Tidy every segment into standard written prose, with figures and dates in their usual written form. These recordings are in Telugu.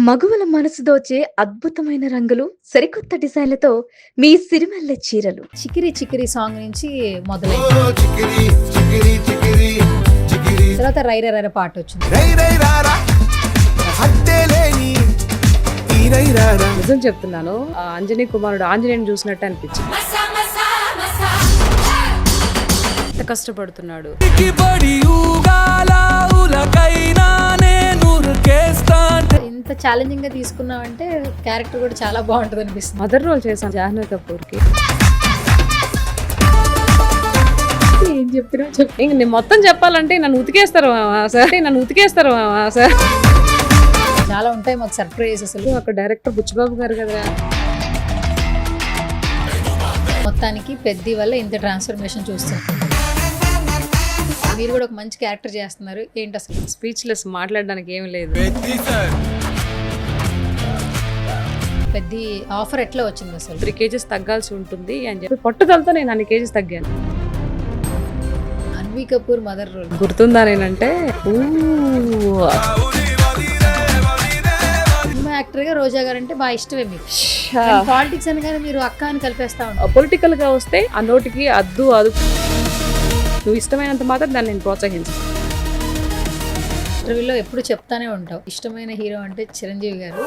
మగువల మనసు దోచే అద్భుతమైన రంగులు, సరికొత్త డిజైన్లతో మీ సిరిమల్లె చీరలు. 'చికిరి చికిరి' సాంగ్ నుంచి మొదలైంది. ఓ చికిరి చికిరి చికిరి చికిరి తర్వాత 'రైర రైర' పాట వచ్చింది. రై రై రారా హత్తేలేని ఈ రై రారా. నిజం చెప్తున్నాను, ఆ అంజనీ కుమారుడు ఆంజనేయుని చూసినట్టు అనిపించింది. ఎంత కష్టపడుతున్నాడు. కి బడి ఊగాల ఉలకైనా నేను ఉరికేస్తాను. ఇంత ఛాలెంజింగ్ గా తీసుకున్నామంటే క్యారెక్టర్ కూడా చాలా బాగుంటుంది అనిపిస్తుంది. మదర్ రోల్ చేశాను జాహ్నవి కపూర్ కి. ఏం చెప్పినా చెప్పు. ఇంక నేను మొత్తం చెప్పాలంటే నన్ను ఉతికేస్తారు సార్. చాలా ఉంటాయి మాకు సర్ప్రైజ్. అసలు అక్కడ డైరెక్టర్ బుచ్చిబాబు గారు కదా. మొత్తానికి పెద్ద వల్ల ఇంత ట్రాన్స్ఫర్మేషన్ చూస్తాం. మీరు కూడా ఒక మంచి క్యారెక్టర్ చేస్తున్నారు. ఏంటి అసలు? స్పీచ్లెస్, మాట్లాడడానికి ఏమీ లేదు. పెద్ది సార్ పెద్ద ఆఫర్ ఎట్లా వచ్చింది అసలు? 3 kgs తగ్గాల్సి ఉంటుంది అని చెప్పి పట్టుదలతో నేను అన్ని కేజీస్ తగ్గాను. అన్వి కపూర్ మదర్ రోల్ గుర్తుందా నేనంటే సినిమా యాక్టర్ గా రోజా గారు అంటే బాగా ఇష్టమే మీకు. పాలిటిక్స్ అనగానే మీరు అక్క అని కలిపేస్తా ఉంటారు. పొలిటికల్ గా వస్తే ఆ నోటికి అద్దు నువ్వు ఇష్టమైనంత మాత్రం దాన్ని నేను ప్రోత్సహించాను. ఇంటర్వ్యూలో ఎప్పుడు చెప్తానే ఉంటావు ఇష్టమైన హీరో అంటే చిరంజీవి గారు.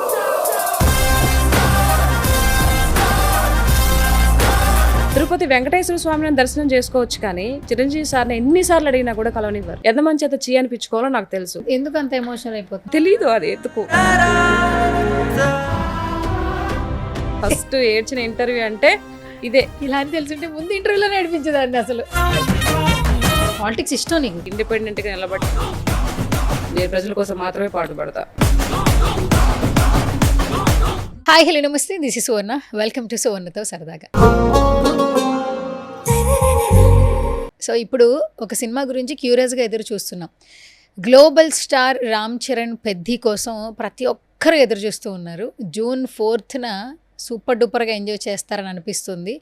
తిరుపతి వెంకటేశ్వర స్వామిని దర్శనం చేసుకోవచ్చు, కానీ చిరంజీవి సార్ని ఎన్నిసార్లు అడిగినా కూడా కలవనివ్వరు. ఎంతమంది చేత చీ అనిపించుకోవాలో నాకు తెలుసు. ఎందుకు అంత ఎమోషనల్ అయిపోతుంది? తెలీదు అది ఎందుకు. ఫస్ట్ ఏడ్చిన ఇంటర్వ్యూ అంటే ఇదే. ఇలా అని తెలుసుంటే ముందు ఇంటర్వ్యూలో నడిపించేదాన్ని. అసలు పాలిటిక్స్ ఇష్టం నీకు? ఇండిపెండెంట్ గా నిలబడి నేను ప్రజల కోసం మాత్రమే పాటుపడతా. హాయ్ హలో నమస్తే, this is Suvarna. Welcome to సువర్ణతో సరదాగా. సో ఇప్పుడు ఒక సినిమా గురించి క్యూరియస్గా ఎదురు చూస్తున్నాం. గ్లోబల్ స్టార్ రామ్ చరణ్ పెద్ది కోసం ప్రతి ఒక్కరు ఎదురు చూస్తూ ఉన్నారు. June 4th సూపర్ డూపర్గా ఎంజాయ్ చేస్తారని అనిపిస్తుంది.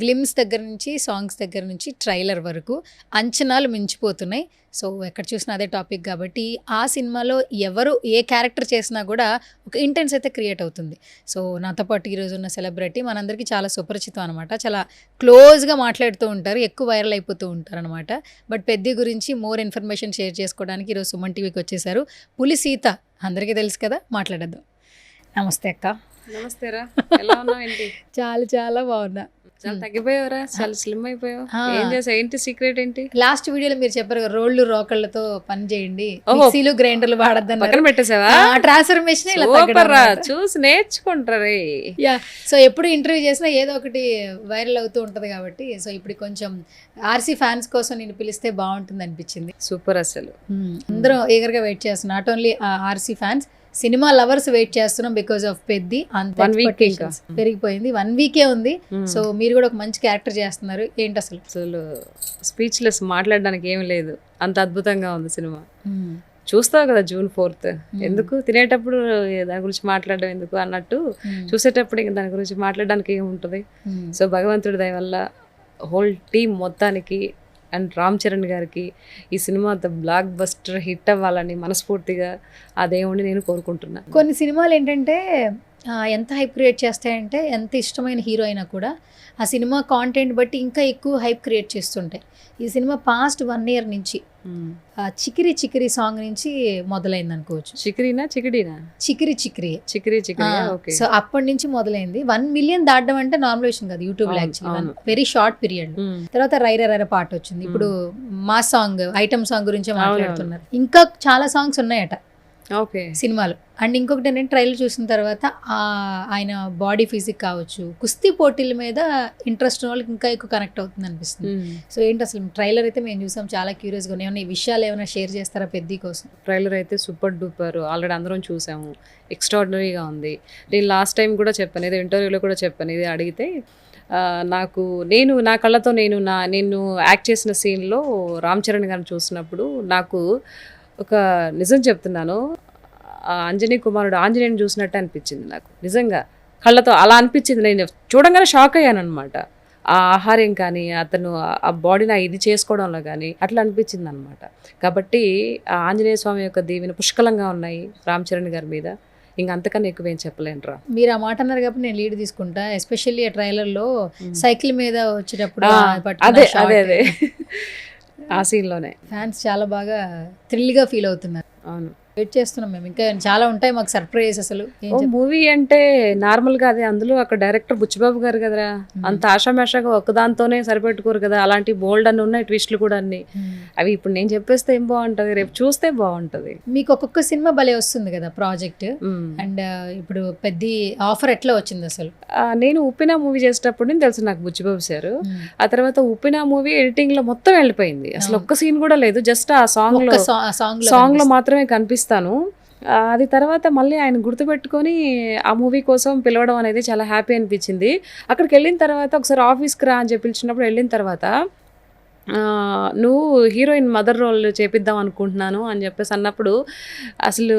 గ్లిమ్స్ దగ్గర నుంచి, సాంగ్స్ దగ్గర నుంచి, ట్రైలర్ వరకు అంచనాలు మించిపోతున్నాయి. సో ఎక్కడ చూసినా అదే టాపిక్ కాబట్టి ఆ సినిమాలో ఎవరు ఏ క్యారెక్టర్ చేసినా కూడా ఒక ఇంటెన్స్ అయితే క్రియేట్ అవుతుంది. సో నాతో పాటు ఈరోజు ఉన్న సెలబ్రిటీ మనందరికీ చాలా సుపరిచితం అనమాట. చాలా క్లోజ్గా మాట్లాడుతూ ఉంటారు, ఎక్కువ వైరల్ అయిపోతూ ఉంటారు అనమాట. బట్ పెద్ది గురించి మోర్ ఇన్ఫర్మేషన్ షేర్ చేసుకోవడానికి ఈరోజు సుమన్ టీవీకి వచ్చేసారు. పులి సీత అందరికీ తెలుసు కదా, మాట్లాడద్దాం. నమస్తే అక్క. నమస్తేరా, ఎలా ఉన్నావు? ఏంటి చాలా చాలా బాగున్నా. చాలా తగ్గిపోయావరా, చాలా స్లిమ్ అయిపోయావు. ఏం చేసావు? ఏంటి సీక్రెట్ ఏంటి? లాస్ట్ వీడియోలో మీరు చెప్పారు కదా, రోళ్లు రోకళ్ళతో పని చేయండి, ఓహో. మిక్సీలు గ్రైండర్లు వాడద్దని. పక్కన పెట్టేసావా? ట్రాన్స్ఫర్మేషన్ ఇలా సూపర్రా, చూసి నేర్చుకుంటారే. యా. సో ఎప్పుడు ఇంటర్వ్యూ చేసినా ఏదో ఒకటి వైరల్ అవుతూ ఉంటది కాబట్టి, సో ఇప్పుడు కొంచెం ఆర్సీ ఫ్యాన్స్ కోసం నేను పిలిస్తే బాగుంటుంది అనిపించింది. సూపర్ అసలు. అందరం ఈగర్గా వెయిట్ చేస్తున్నాం. Not only RC fans, cinema lovers wait చేస్తున్నాం. బికాస్ ఆఫ్ పెద్ది అంత 1 week expectations పెరిగిపోయింది. 1 week ఉంది. సో మీరు కూడా ఒక మంచి క్యారెక్టర్ చేస్తున్నారు. ఏంటి అసలు? అసలు స్పీచ్లెస్, మాట్లాడడానికి ఏమి లేదు. అంత అద్భుతంగా ఉంది సినిమా. చూస్తావు కదా June 4th. ఎందుకు తినేటప్పుడు దాని గురించి మాట్లాడడం ఎందుకు అన్నట్టు, చూసేటప్పుడు ఇంకా దాని గురించి మాట్లాడడానికి ఏముంటుంది. సో భగవంతుడి దయ వల్ల హోల్ టీమ్ మొత్తానికి అండ్ రామ్ చరణ్ గారికి ఈ సినిమా బ్లాక్ బస్టర్ హిట్ అవ్వాలని మనస్ఫూర్తిగా ఆ దేవుణ్ణి నేను కోరుకుంటున్నా. కొన్ని సినిమాలు ఏంటంటే ఎంత హైప్ క్రియేట్ చేస్తాయంటే, ఎంత ఇష్టమైన హీరో అయినా కూడా ఆ సినిమా కాంటెంట్ బట్టి ఇంకా ఎక్కువ హైప్ క్రియేట్ చేస్తుంటాయి. ఈ సినిమా పాస్ట్ 1 year నుంచి చికిరి చికిరి సాంగ్ నుంచి మొదలైంది అనుకోవచ్చు. చికిరీనా చికిడీనా? చికిరి చికిరి చికిరి చికిరి. ఓకే. సో అప్పటి నుంచి మొదలైంది. 1 million దాటడం అంటే నార్మల్ విషయం కాదు యూట్యూబ్ లో. Actually very short period. తర్వాత 'రైర రైర' పాట వచ్చింది. ఇప్పుడు మా సాంగ్, ఐటమ్ సాంగ్ గురించి మాట్లాడుతున్నారు. ఇంకా చాలా సాంగ్స్ ఉన్నాయట ఓకే సినిమాలు. అండ్ ఇంకొకటి ఏంటంటే, ట్రైలర్ చూసిన తర్వాత ఆయన బాడీ ఫిజిక్ కావచ్చు, కుస్తీ పోటీల మీద ఇంట్రెస్ట్ ఉన్న వాళ్ళకి ఇంకా ఎక్కువ కనెక్ట్ అవుతుంది అనిపిస్తుంది. సో ఏంటి అసలు ట్రైలర్ అయితే మేము చూసాం, చాలా క్యూరియస్గా ఉన్నాయి. ఏమైనా ఈ విషయాలు ఏమైనా షేర్ చేస్తారా పెద్ది కోసం? ట్రైలర్ అయితే సూపర్ డూపర్, ఆల్రెడీ అందరం చూసాము. ఎక్స్ట్రాడినరీగా ఉంది. నేను లాస్ట్ టైం కూడా చెప్పాను, ఏదో ఇంటర్వ్యూలో కూడా చెప్పాను, ఇది అడిగితే నాకు నా కళ్ళతో నేను యాక్ట్ చేసిన సీన్లో రామ్ చరణ్ గారిని చూసినప్పుడు నాకు ఒక నిజం చెప్తున్నాను, అంజనీ కుమారుడు ఆంజనేయుని చూసినట్టు అనిపించింది నాకు. నిజంగా కళ్ళతో అలా అనిపించింది. నేను చూడంగానే షాక్ అయ్యాను అనమాట. ఆ ఆహారం కానీ, అతను ఆ బాడీని ఇది చేసుకోవడంలో కానీ అట్లా అనిపించింది అనమాట. కాబట్టి ఆ ఆంజనేయ స్వామి యొక్క దీవెన పుష్కలంగా ఉన్నాయి రామ్ చరణ్ గారి మీద. ఇంక అంతకన్నా ఎక్కువ ఏం చెప్పలేనురా. మీరు ఆ మాట అన్నారు కాబట్టి నేను లీడ్ తీసుకుంటా. ఎస్పెషల్లీ ఆ ట్రైలర్‌లో సైకిల్ మీద వచ్చేటప్పుడు ఆ, పట్టుకున్న అదే షాట్ అదే అదే ఆ సీన్లోనే. ఫ్యాన్స్ చాలా బాగా థ్రిల్‌గా ఫీల్ అవుతున్నారు. అవును. వెయిట్ చేస్తున్నాం మేము. ఇంకా చాలా ఉంటాయి మాకు సర్ప్రైజ్ అసలు. ఏం ఓ మూవీ అంటే నార్మల్గా అదే, అందులో అక్కడ డైరెక్టర్ బుచ్చిబాబు గారు కదరా, అంత ఆషామాషాగా ఒక్కదాంతోనే సరిపెట్టుకోరు కదా, అలాంటి బోల్డ్ అని ఉన్నాయి ట్విస్ట్లు కూడా అన్ని. అవి ఇప్పుడు నేను చెప్పేస్తే ఏం బాగుంటుంది, రేపు చూస్తే బాగుంటుంది. మీకు ఒక్కొక్క సినిమా భలే వస్తుంది కదా ప్రాజెక్ట్. అండ్ ఇప్పుడు పెద్ద ఆఫర్ ఎట్లా వచ్చింది అసలు? నేను ఉప్పిన మూవీ చేసేటప్పుడు నుంచి తెలుసు నాకు బుచ్చిబాబు సార్. ఆ తర్వాత ఉప్పిన మూవీ ఎడిటింగ్ లో మొత్తం వెళ్ళిపోయింది, అసలు ఒక్క సీన్ కూడా లేదు, జస్ట్ ఆ సాంగ్ లో మాత్రమే కనిపిస్తాను. అది తర్వాత మళ్ళీ ఆయన గుర్తుపెట్టుకొని ఆ మూవీ కోసం పిలవడం అనేది చాలా హ్యాపీ అనిపించింది. అక్కడికి వెళ్ళిన తర్వాత ఒకసారి ఆఫీస్కి రా అని చెప్పి పిలిచినప్పుడు వెళ్ళిన తర్వాత నువ్వు హీరోయిన్ మదర్ రోల్ చేపిద్దాం అనుకుంటున్నాను అని చెప్పేసి అన్నప్పుడు అసలు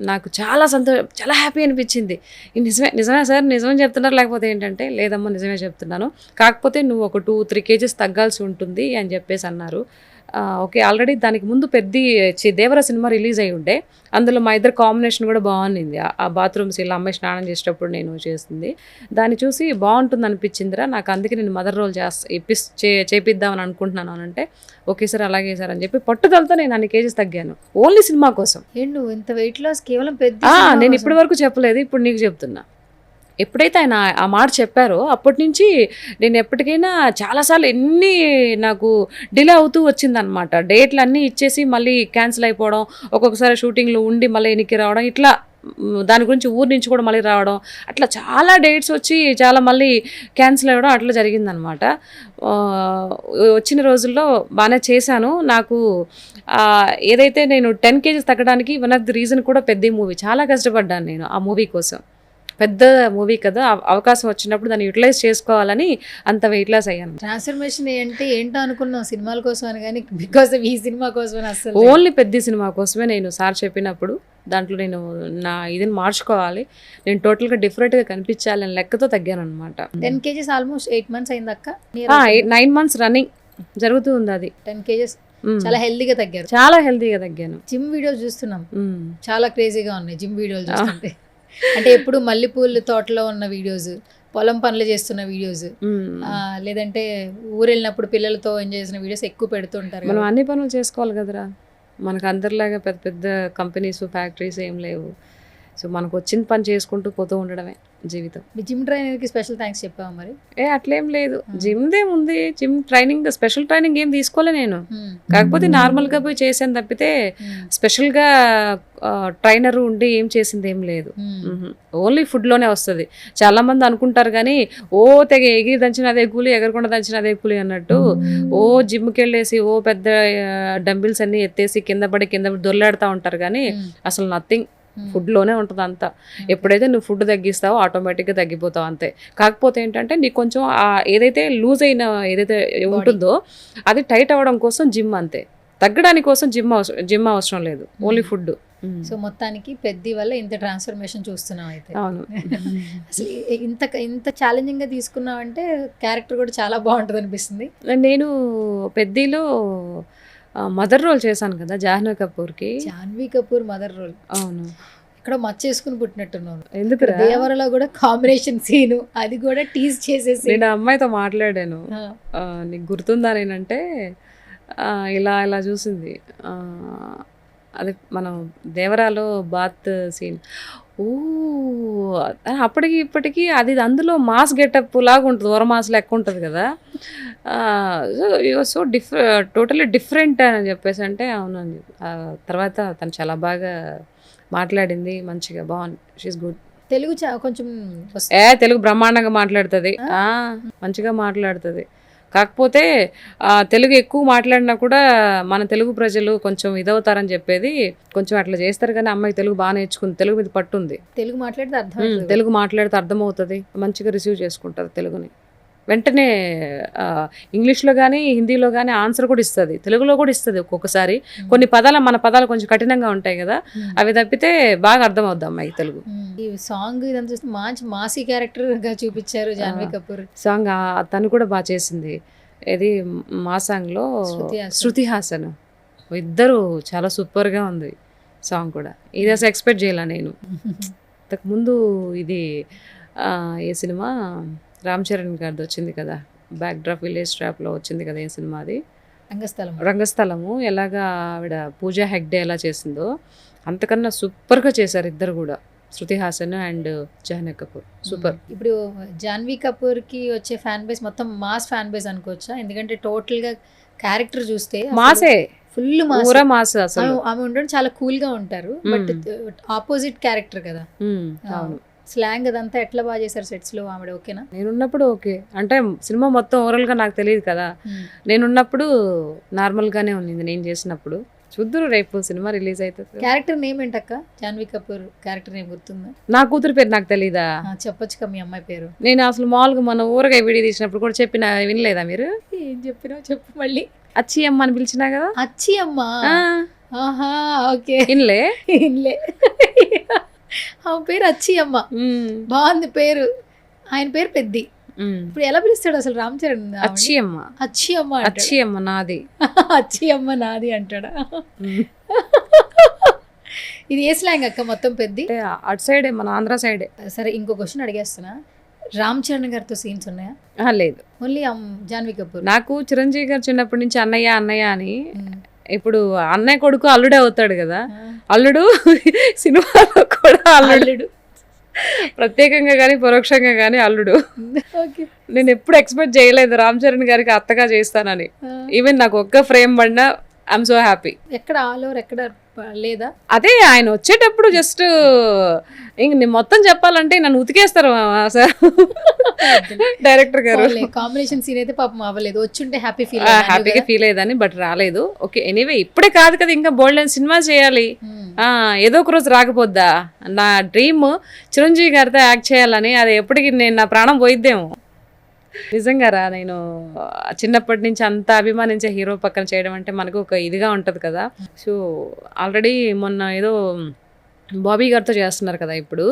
నాకు చాలా హ్యాపీ అనిపించింది. నిజమే సార్, నిజమే చెప్తున్నారు లేకపోతే ఏంటంటే, లేదమ్మా నిజమే చెప్తున్నాను, కాకపోతే నువ్వు ఒక 2-3 కేజెస్ తగ్గాల్సి ఉంటుంది అని చెప్పేసి అన్నారు. ఓకే, ఆల్రెడీ దానికి ముందు దేవర సినిమా రిలీజ్ అయ్యి ఉండే, అందులో మా ఇద్దరు కాంబినేషన్ కూడా బాగుంది. ఆ బాత్రూమ్ సీన్లో అమ్మాయి స్నానం చేసేటప్పుడు నేను చేసింది, దాన్ని చూసి బాగుంటుంది అనిపించిందిరా నాకు, అందుకే నేను మదర్ రోల్ చేపిద్దామని అనుకుంటున్నాను అని అంటే, ఓకే సార్ అలాగే సార్ అని చెప్పి పట్టుదలతో నేను అన్ని కేజెస్ తగ్గాను ఓన్లీ సినిమా కోసం. ఏంటి నువ్వు ఇంత వెయిట్ లాస్ కేవలం పెద్ద నేను ఇప్పటి వరకు చెప్పలేదు, ఇప్పుడు నీకు చెప్తున్నా. ఎప్పుడైతే ఆయన ఆ మాట చెప్పారో అప్పటి నుంచి నేను ఎప్పటికైనా చాలాసార్లు నాకు డిలే అవుతూ వచ్చిందనమాట. డేట్లు అన్నీ ఇచ్చేసి మళ్ళీ క్యాన్సిల్ అయిపోవడం, ఒక్కొక్కసారి షూటింగ్లో ఉండి మళ్ళీ వెనక్కి రావడం, ఇట్లా దాని గురించి ఊరి నుంచి కూడా మళ్ళీ రావడం, అట్లా చాలా డేట్స్ వచ్చి చాలా మళ్ళీ క్యాన్సిల్ అవ్వడం అట్లా జరిగిందనమాట. వచ్చిన రోజుల్లో బాగానే చేశాను. నాకు ఏదైతే నేను 10 కేజీస్ తగ్గడానికి వన్ ఆఫ్ ది రీజన్ కూడా పెద్ద మూవీ, చాలా కష్టపడ్డాను నేను ఆ మూవీ కోసం. పెద్ద మూవీ కదా, అవకాశం వచ్చినప్పుడు దాన్ని యూటిలైజ్ చేసుకోవాలని అంత వెయిట్ లాస్ అయ్యాను. ట్రాన్స్ఫర్మేషన్ అంటే ఏంటో అనుకున్నాం సినిమాల కోసం అని, కానీ బికాస్ ఈ సినిమా కోసం అసలు ఓన్లీ పెద్ద సినిమా కోసమే నేను సార్ చెప్పినప్పుడు దాంట్లో నేను నా ఇదిని మార్చుకోవాలి, నేను టోటల్గా డిఫరెంట్గా కనిపించాలి అని లెక్కతో తగ్గాను అనమాట. 10 కేజీస్ ఆల్మోస్ట్ 8 months అయింది అక్క. 9 months రన్నింగ్ జరుగుతూ ఉంది అది. 10 కేజీస్ చాలా హెల్దీగా తగ్గారు. చాలా హెల్దీగా తగ్గాను. జిమ్ వీడియోస్ చూస్తున్నాం, చాలా క్రేజీగా ఉన్నాయి జిమ్ వీడియోలు చూస్తుంటే. అంటే ఎప్పుడు మల్లెపూల తోటలో ఉన్న వీడియోస్, పొలం పనులు చేస్తున్న వీడియోస్, లేదంటే ఊరు వెళ్ళినప్పుడు పిల్లలతో ఎంజాయ్ చేసిన వీడియోస్ ఎక్కువ పెడుతుంటారు. మనం అన్ని పనులు చేసుకోవాలి కదరా, మనకు అందరిలాగా పెద్ద పెద్ద కంపెనీస్ ఫ్యాక్టరీస్ ఏం లేవు. సో మనకు వచ్చిన పని చేసుకుంటూ పోతూ ఉండడమే జీవితం. మీ జిమ్ ట్రైనర్కి స్పెషల్ థ్యాంక్స్ చెప్పావా మరి? అట్లేం లేదు, జిమ్దే ఉంది, జిమ్ ట్రైనింగ్ స్పెషల్ ట్రైనింగ్ ఏం తీసుకోలే నేను, కాకపోతే నార్మల్గా పోయి చేసాను తప్పితే స్పెషల్గా ట్రైనర్ ఉండి ఏం చేసింది ఏం లేదు. ఓన్లీ ఫుడ్లోనే వస్తుంది. చాలామంది అనుకుంటారు కానీ తెగ ఎగిరి దంచిన అదే కూలి, ఎగరకుండా దంచిన అదే కూలి అన్నట్టు జిమ్కి వెళ్ళేసి పెద్ద డంబిల్స్ అన్ని ఎత్తేసి కింద పడి దొర్లాడుతూ ఉంటారు కానీ అసలు నథింగ్, ఫుడ్లోనే ఉంటుంది అంతా. ఎప్పుడైతే నువ్వు ఫుడ్ తగ్గిస్తావో ఆటోమేటిక్గా తగ్గిపోతావు అంతే. కాకపోతే ఏంటంటే నీకు కొంచెం ఏదైతే లూజ్ అయిన ఏదైతే ఉంటుందో అది టైట్ అవ్వడం కోసం జిమ్ అంతే, తగ్గడానికి కోసం జిమ్ అవసరం లేదు, ఓన్లీ ఫుడ్. సో మొత్తానికి పెద్ద వల్ల ఇంత ట్రాన్స్ఫర్మేషన్ చూస్తున్నాం అయితే. అవును. అసలు ఇంత ఛాలెంజింగ్గా తీసుకున్నావు అంటే క్యారెక్టర్ కూడా చాలా బాగుంటుంది అనిపిస్తుంది. నేను పెద్దలో మదర్ రోల్ చేశాను కదా జాహ్నవి కపూర్ మదర్ రోల్. అవును. ఇక్కడ మచ్చేసుకుని పుట్టినట్టున్నాను. ఎందుకు దేవరలో కూడా కాంబినేషన్ సీను, అది కూడా టీజ్ చేసేసి. నేను అమ్మాయితో మాట్లాడాను, నీకు గుర్తుందా నేనంటే ఇలా చూసింది, అదే మనం దేవరాలో బాత్ సీన్, అప్పటికి ఇప్పటికీ అది అందులో మాస్ గెటప్ లాగా ఉంటుంది, వరమాస్ లెక్క ఉంటుంది కదా. సో టోటలీ డిఫరెంట్ అని చెప్పేసి అంటే అవునండి. తర్వాత తను చాలా బాగా మాట్లాడింది, మంచిగా బాగుంది, షీఈస్ గుడ్. తెలుగు కొంచెం తెలుగు బ్రహ్మాండంగా మాట్లాడుతుంది, మంచిగా మాట్లాడుతుంది. కాకపోతే తెలుగు ఎక్కువ మాట్లాడినా కూడా మన తెలుగు ప్రజలు కొంచెం ఇదవుతారని చెప్పేది, కొంచెం అట్లా చేస్తారు. కానీ అమ్మాయి తెలుగు బాగా నేర్చుకుంది, తెలుగు మీద పట్టుంది, తెలుగు మాట్లాడితే అర్థమవుతుంది, మంచిగా రిసీవ్ చేసుకుంటుంది తెలుగుని. వెంటనే ఇంగ్లీష్లో కానీ హిందీలో కానీ ఆన్సర్ కూడా ఇస్తుంది, తెలుగులో కూడా ఇస్తుంది ఒక్కొక్కసారి. కొన్ని మన పదాలు కొంచెం కఠినంగా ఉంటాయి కదా, అవి తప్పితే బాగా అర్థమవుద్ది అమ్మాయి తెలుగు. ఈ సాంగ్ ఇదంతా చూస్తే మంచి మాసీ క్యారెక్టర్గా చూపించారు జాహ్నవి కపూర్. సాంగ్ తను కూడా బాగా చేసింది. ఇది మా సాంగ్లో శృతి హాసన్ ఇద్దరు చాలా సూపర్గా ఉంది సాంగ్ కూడా. ఇది అసలు ఎక్స్పెక్ట్ చేయాల నేను. అంతకుముందు ఇది ఏ సినిమా రామ్ చరణ్ గారిది వచ్చింది కదా, బ్యాక్ డ్రాప్ విలేజ్ ట్రాప్లో వచ్చింది కదా ఏ సినిమా అది, రంగస్థలము. ఎలాగా ఆవిడ పూజా హెగ్డే ఎలా చేసిందో అంతకన్నా సూపర్గా చేశారు ఇద్దరు కూడా, శృతి హాసన్ అండ్ జాహ్నవి కపూర్. సూపర్. ఇప్పుడు జాన్వీ కపూర్ కి వచ్చే ఫ్యాన్ బేస్ మొత్తం మాస్ ఫ్యాన్ బేస్ అనుకోవచ్చా? ఎందుకంటే టోటల్ గా క్యారెక్టర్ చూస్తే మాసే, ఫుల్ పూరా మాస్ అసలు. ఆమె ఉండడం చాలా కూల్ గా ఉంటారు, బట్ ఆపోజిట్ క్యారెక్టర్ కదా. అవును. స్లాంగ్ అదంతా ఎట్లా బాగా చేశారు సెట్స్ లో ఆవిడ? ఓకేనా? నేనున్నప్పుడు ఓకే, అంటే సినిమా మొత్తం ఓవరాల్ గా నాకు తెలియదు కదా, నేనున్నప్పుడు నార్మల్ గానే ఉన్నింది నేను చేసినప్పుడు. చూద్దురు రేపు సినిమా రిలీజ్ అవుతుంది. క్యారెక్టర్ నేమ్ ఏంటక్క? జాన్వీ కపూర్ క్యారెక్టర్ నేమ్ గుర్తుందా? నా కూతురు పేరు నాకు తెలీదా? చెప్పొచ్చు కదా మీ అమ్మాయి పేరు. నేను అసలు మామూలుగా మన ఊరగా వీడియో తీసినప్పుడు కూడా చెప్పిన, వినలేదా మీరు? ఏం చెప్పినావు చెప్పు మళ్ళీ. అచ్చి అమ్మ అని పిలిచినా కదా. అచ్చి అమ్మ. ఆహా, ఓకే. ఇన్లే ఇన్లే. ఆమె పేరు అచ్చి అమ్మ. బాగుంది పేరు. ఆయన పేరు పెద్ది. ఇప్పుడు ఎలా పిలుస్తాడు అసలు రామ్ చరణ్? అచ్చి అమ్మ. అచ్చి అమ్మ. అచ్చి అమ్మ నాది. అచ్చి అమ్మ నాది అంటాడా? ఇది ఏ స్లాంగ్ అక్క మొత్తం పెద్ది? అటు సైడే, మన ఆంధ్ర సైడే. సరే, ఇంకో క్వశ్చన్ అడిగేస్తున్నా. రామ్ చరణ్ గారితో సీన్స్ ఉన్నాయా? లేదు. ఓన్లీ జాన్వీ కపూర్. నాకు చిరంజీవి గారు చిన్నప్పటి నుంచి అన్నయ్య అన్నయ్య అని, ఇప్పుడు అన్నయ్య కొడుకు అల్లుడే అవుతాడు కదా, అల్లుడు సినిమాలో కూడా అల్లుడు, ప్రత్యేకంగా కానీ పరోక్షంగా కానీ అల్లుడు. నేను ఎప్పుడు ఎక్స్పెక్ట్ చేయలేదు రామ్ చరణ్ గారికి అత్తగా చేస్తానని. ఈవెన్ నాకు ఒక్క ఫ్రేమ్ పడినా ఐఎమ్ సో హ్యాపీ. ఎక్కడ ఆల్ ఓవర్ ఎక్కడ లేదా? అదే ఆయన వచ్చేటప్పుడు జస్ట్ ఇంక నేను మొత్తం చెప్పాలంటే నన్ను ఉతికేస్తారు సార్ డైరెక్టర్ గారు. కాంబినేషన్ సీన్ అయితే పాపం అవ్వలేదు, వచ్చుంటే హ్యాపీగా ఫీల్ అయ్యేదాన్ని, బట్ రాలేదు. ఓకే, ఎనీవే ఇప్పుడే కాదు కదా, ఇంకా బోల్డ్ సినిమా చేయాలి, ఏదో ఒక రోజు రాకపోద్దా. నా డ్రీమ్ చిరంజీవి గారితో యాక్ట్ చేయాలని, అది ఎప్పటికి నేను నా ప్రాణం పోయిద్దేమో. నిజంగా రా, నేను చిన్నప్పటి నుంచి అంత అభిమానించే హీరో పక్కన చేయడం అంటే మనకు ఒక ఇదిగా ఉంటుంది కదా. సో ఆల్రెడీ మొన్న ఏదో బాబీ గారితో చేస్తున్నారు కదా, ఇప్పుడు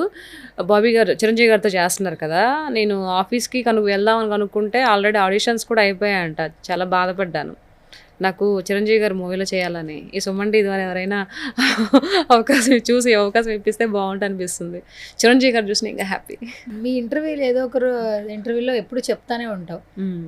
బాబీ గారు చిరంజీవి గారితో చేస్తున్నారు కదా. నేను ఆఫీస్కి వెళ్దామని కనుక్కుంటే ఆల్రెడీ ఆడిషన్స్ కూడా అయిపోయాయంట. చాలా బాధపడ్డాను, నాకు చిరంజీవి గారు మూవీలో చేయాలని. ఈ సుమన్ ద్వారా ఎవరైనా అవకాశం ఇప్పిస్తే బాగుంటుంది అనిపిస్తుంది. చిరంజీవి గారు చూసిన ఇంకా హ్యాపీ. మీ ఇంటర్వ్యూలో ఏదో ఒకరు ఇంటర్వ్యూలో ఎప్పుడు చెప్తానే ఉంటావు,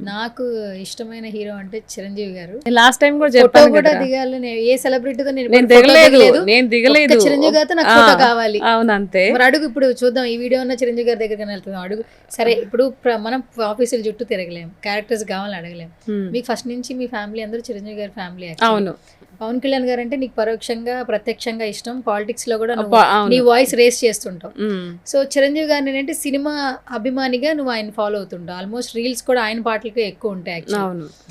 నాకు ఇష్టమైన హీరో అంటే చిరంజీవి గారు. లాస్ట్ టైం కూడా చెప్పాను కూడా దిగాలి, ఏ సెలబ్రిటీతో నేను దిగలేదు, చిరంజీవి గారితో నాకు ఫోటో కావాలి. అవును, అంతే. మరి అడుగు, ఇప్పుడు చూద్దాం ఈ వీడియో ఉన్న చిరంజీవి గారి దగ్గరికి వెళ్తున్నాం, అడుగు. సరే, ఇప్పుడు మనం ఆఫీసుల చుట్టూ తిరగలేం, క్యారెక్టర్స్ కావాలని అడగలేం. మీకు ఫస్ట్ నుంచి మీ ఫ్యామిలీ అందరూ చిరంజీవి గారి ఫ్యామిలీ. అవును. పవన్ కళ్యాణ్ గారు అంటే నీకు పరోక్షంగా ప్రత్యక్షంగా ఇష్టం, పాలిటిక్స్ లో కూడా నీ వాయిస్ రేస్ చేస్తుంటావు. సో చిరంజీవి గారిని ఏంటంటే సినిమా అభిమానిగా నువ్వు ఆయన ఫాలో అవుతుంటావు, ఆల్మోస్ట్ రీల్స్ కూడా ఆయన పాటలకే ఎక్కువ ఉంటాయి.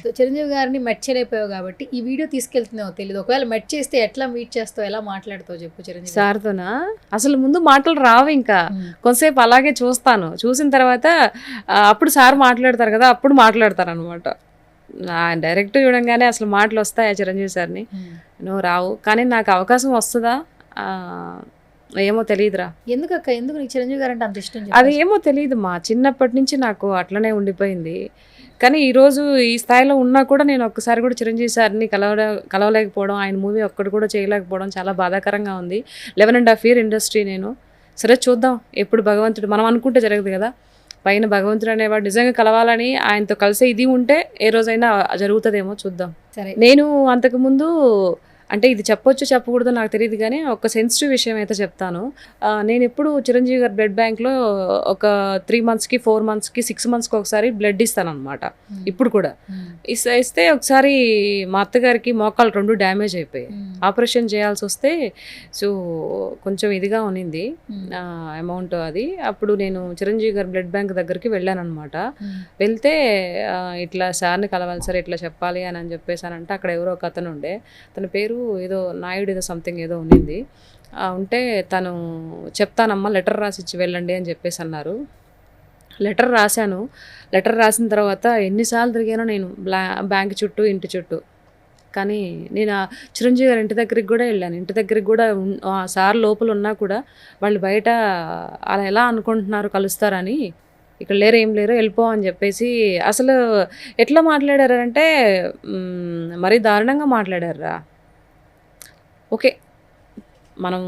సో చిరంజీవి గారిని మెట్ చేయలేకపోయావు కాబట్టి ఈ వీడియో తీసుకెళ్తున్నావు తెలియదు. ఒకవేళ మెట్ చేస్తే ఎట్లా మీట్ చేస్తావు, ఎలా మాట్లాడతావు చెప్పు చిరంజీవి సార్తోనా? అసలు ముందు మాటలు రావు, ఇంకా కొంతసేపు అలాగే చూస్తాను, చూసిన తర్వాత అప్పుడు సార్ మాట్లాడతారు కదా, అప్పుడు మాట్లాడతారు అనమాట. డైరెక్ట్ చూడంగానే అసలు మాటలు వస్తాయా చిరంజీవి సార్ని? నువ్వు రావు, కానీ నాకు అవకాశం వస్తుందా ఏమో తెలియదురా. ఎందుకు నీకు చిరంజీవి గారు అంటే అంత ఇష్టం? అది ఏమో తెలియదు, మా చిన్నప్పటి నుంచి నాకు అట్లనే ఉండిపోయింది. కానీ ఈరోజు ఈ స్థాయిలో ఉన్నా కూడా నేను ఒక్కసారి కూడా చిరంజీవి సార్ని కలవలేకపోవడం, ఆయన మూవీ ఒక్కటి కూడా చేయలేకపోవడం చాలా బాధాకరంగా ఉంది. 11.5 years ఇండస్ట్రీ నేను. సరే చూద్దాం, ఎప్పుడు భగవంతుడు, మనం అనుకుంటే జరగదు కదా, పైన భగవంతుడు అనేవాడు నిజంగా కలవాలని ఆయనతో కలిసే ఇది ఉంటే ఏ రోజైనా జరుగుతుందేమో, చూద్దాం. సరే, నేను అంతకుముందు అంటే ఇది చెప్పొచ్చు చెప్పకూడదు నాకు తెలియదు, కానీ ఒక సెన్సిటివ్ విషయం అయితే చెప్తాను. నేను ఎప్పుడు చిరంజీవి గారి బ్లడ్ బ్యాంక్లో ఒక 3 monthsకి 4 monthsకి 6 monthsకి ఒకసారి బ్లడ్ ఇస్తాను అనమాట. ఇప్పుడు కూడా ఇస్తే ఒకసారి మా అత్తగారికి మోకాలు 2 డ్యామేజ్ అయిపోయాయి, ఆపరేషన్ చేయాల్సి వస్తే. సో కొంచెం ఇదిగా ఉన్నింది అమౌంట్ అది. అప్పుడు నేను చిరంజీవి గారి బ్లడ్ బ్యాంక్ దగ్గరికి వెళ్ళాను అనమాట. వెళ్తే ఇట్లా సార్ని కలవాలి సార్, ఇట్లా చెప్పాలి అని చెప్పేసానంటే అక్కడ ఎవరో ఒక అతను ఉండే, తన పేరు ఏదో నాయుడు ఏదో సంథింగ్ ఏదో ఉన్నింది. ఉంటే తను చెప్తానమ్మా లెటర్ రాసి ఇచ్చి వెళ్ళండి అని చెప్పేసి అన్నారు. లెటర్ రాశాను. లెటర్ రాసిన తర్వాత ఎన్నిసార్లు తిరిగానో నేను బ్యాంక్ చుట్టూ ఇంటి చుట్టూ. కానీ నేను చిరంజీవి గారి ఇంటి దగ్గరికి కూడా వెళ్ళాను. ఇంటి దగ్గరికి కూడా సార్ లోపల ఉన్నా కూడా వాళ్ళు బయట అలా ఎలా అనుకుంటున్నారు కలుస్తారని, ఇక్కడ లేరు ఏం లేరు వెళ్ళిపో అని చెప్పేసి. అసలు ఎట్లా మాట్లాడారంటే మరీ దారుణంగా మాట్లాడారా. ఓకే, మనం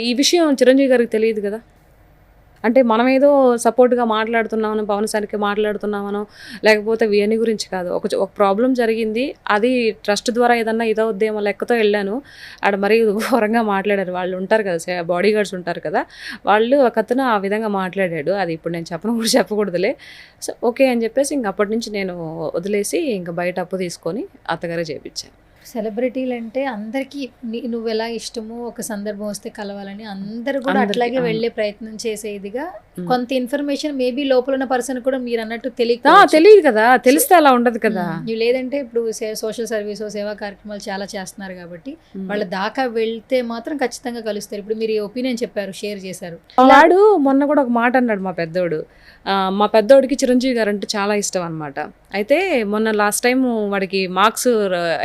ఈ విషయం చిరంజీవి గారికి తెలియదు కదా. అంటే మనం ఏదో సపోర్ట్గా మాట్లాడుతున్నామనో, పవన్ సార్కి మాట్లాడుతున్నామనో, లేకపోతే వియని గురించి కాదు. ఒక ప్రాబ్లం జరిగింది, అది ట్రస్ట్ ద్వారా ఏదన్నా ఇదవుద్దేమో లెక్కతో వెళ్ళాను. ఆడ మరీ ఘోరంగా మాట్లాడారు. వాళ్ళు ఉంటారు కదా, బాడీ గార్డ్స్ ఉంటారు కదా, వాళ్ళు ఒకతను ఆ విధంగా మాట్లాడాడు. అది ఇప్పుడు నేను చెప్పకూడదులే. సో ఓకే అని చెప్పేసి ఇంక అప్పటి నుంచి నేను వదిలేసి ఇంకా బయట అప్పు తీసుకొని అత్తగారే చేయించాను. సెలబ్రిటీలు అంటే అందరికీ నువ్వు ఎలా ఇష్టమో ఒక సందర్భం వస్తే కలవాలని అందరూ కూడా అట్లాగే వెళ్ళే ప్రయత్నం చేసేదిగా కొంత ఇన్ఫర్మేషన్ మేబీ లోపల ఉన్న పర్సన్ కూడా మీరు అన్నట్టు తెలియదు కదా, తెలిస్తే అలా ఉండదు కదా. లేదంటే ఇప్పుడు సోషల్ సర్వీస్ సేవా కార్యక్రమాలు చాలా చేస్తున్నారు కాబట్టి వాళ్ళ దాకా వెళ్తే మాత్రం ఖచ్చితంగా కలుస్తారు. ఇప్పుడు మీరు ఒపీనియన్ చెప్పారు, షేర్ చేశారు. వాడు మొన్న కూడా ఒక మాట అన్నాడు మా పెద్దోడికి చిరంజీవి గారు అంటే చాలా ఇష్టం అనమాట. అయితే మొన్న లాస్ట్ టైం వాడికి మార్క్స్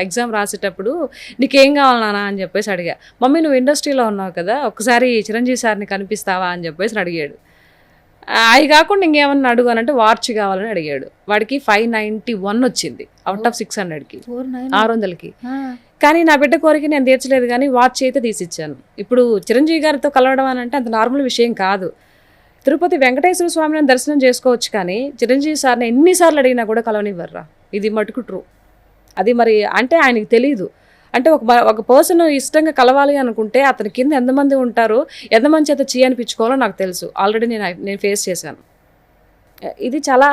ఎగ్జామ్ రాసేటప్పుడు నీకేం కావాలి నాన్న అని చెప్పేసి అడిగా. మమ్మీ నువ్వు ఇండస్ట్రీలో ఉన్నావు కదా, ఒకసారి చిరంజీవి సార్ని కనిపిస్తావా అని చెప్పేసి అడిగాడు. అవి కాకుండా ఇంకేమన్నా అడుగు అని అంటే వాచ్ కావాలని అడిగాడు. వాడికి 591 వచ్చింది అవుట్ ఆఫ్ 600కి, 600కి. కానీ నా బిడ్డ కోరిక నేను తీర్చలేదు, కానీ వాచ్ అయితే తీసిచ్చాను. ఇప్పుడు చిరంజీవి గారితో కలవడం అని అంటే అంత నార్మల్ విషయం కాదు. తిరుపతి వెంకటేశ్వర స్వామిని దర్శనం చేసుకోవచ్చు, కానీ చిరంజీవి సార్ని ఎన్నిసార్లు అడిగినా కూడా కలవనివ్వర్రా. ఇది మటుకు ట్రూ. అది మరి అంటే ఆయనకి తెలీదు. అంటే ఒక పర్సన్ ఇష్టంగా కలవాలి అనుకుంటే అతని కింద ఎంతమంది ఉంటారో, ఎంతమంది చేత అనిపించుకోవాలో నాకు తెలుసు. ఆల్రెడీ నేను ఫేస్ చేశాను. ఇది చాలా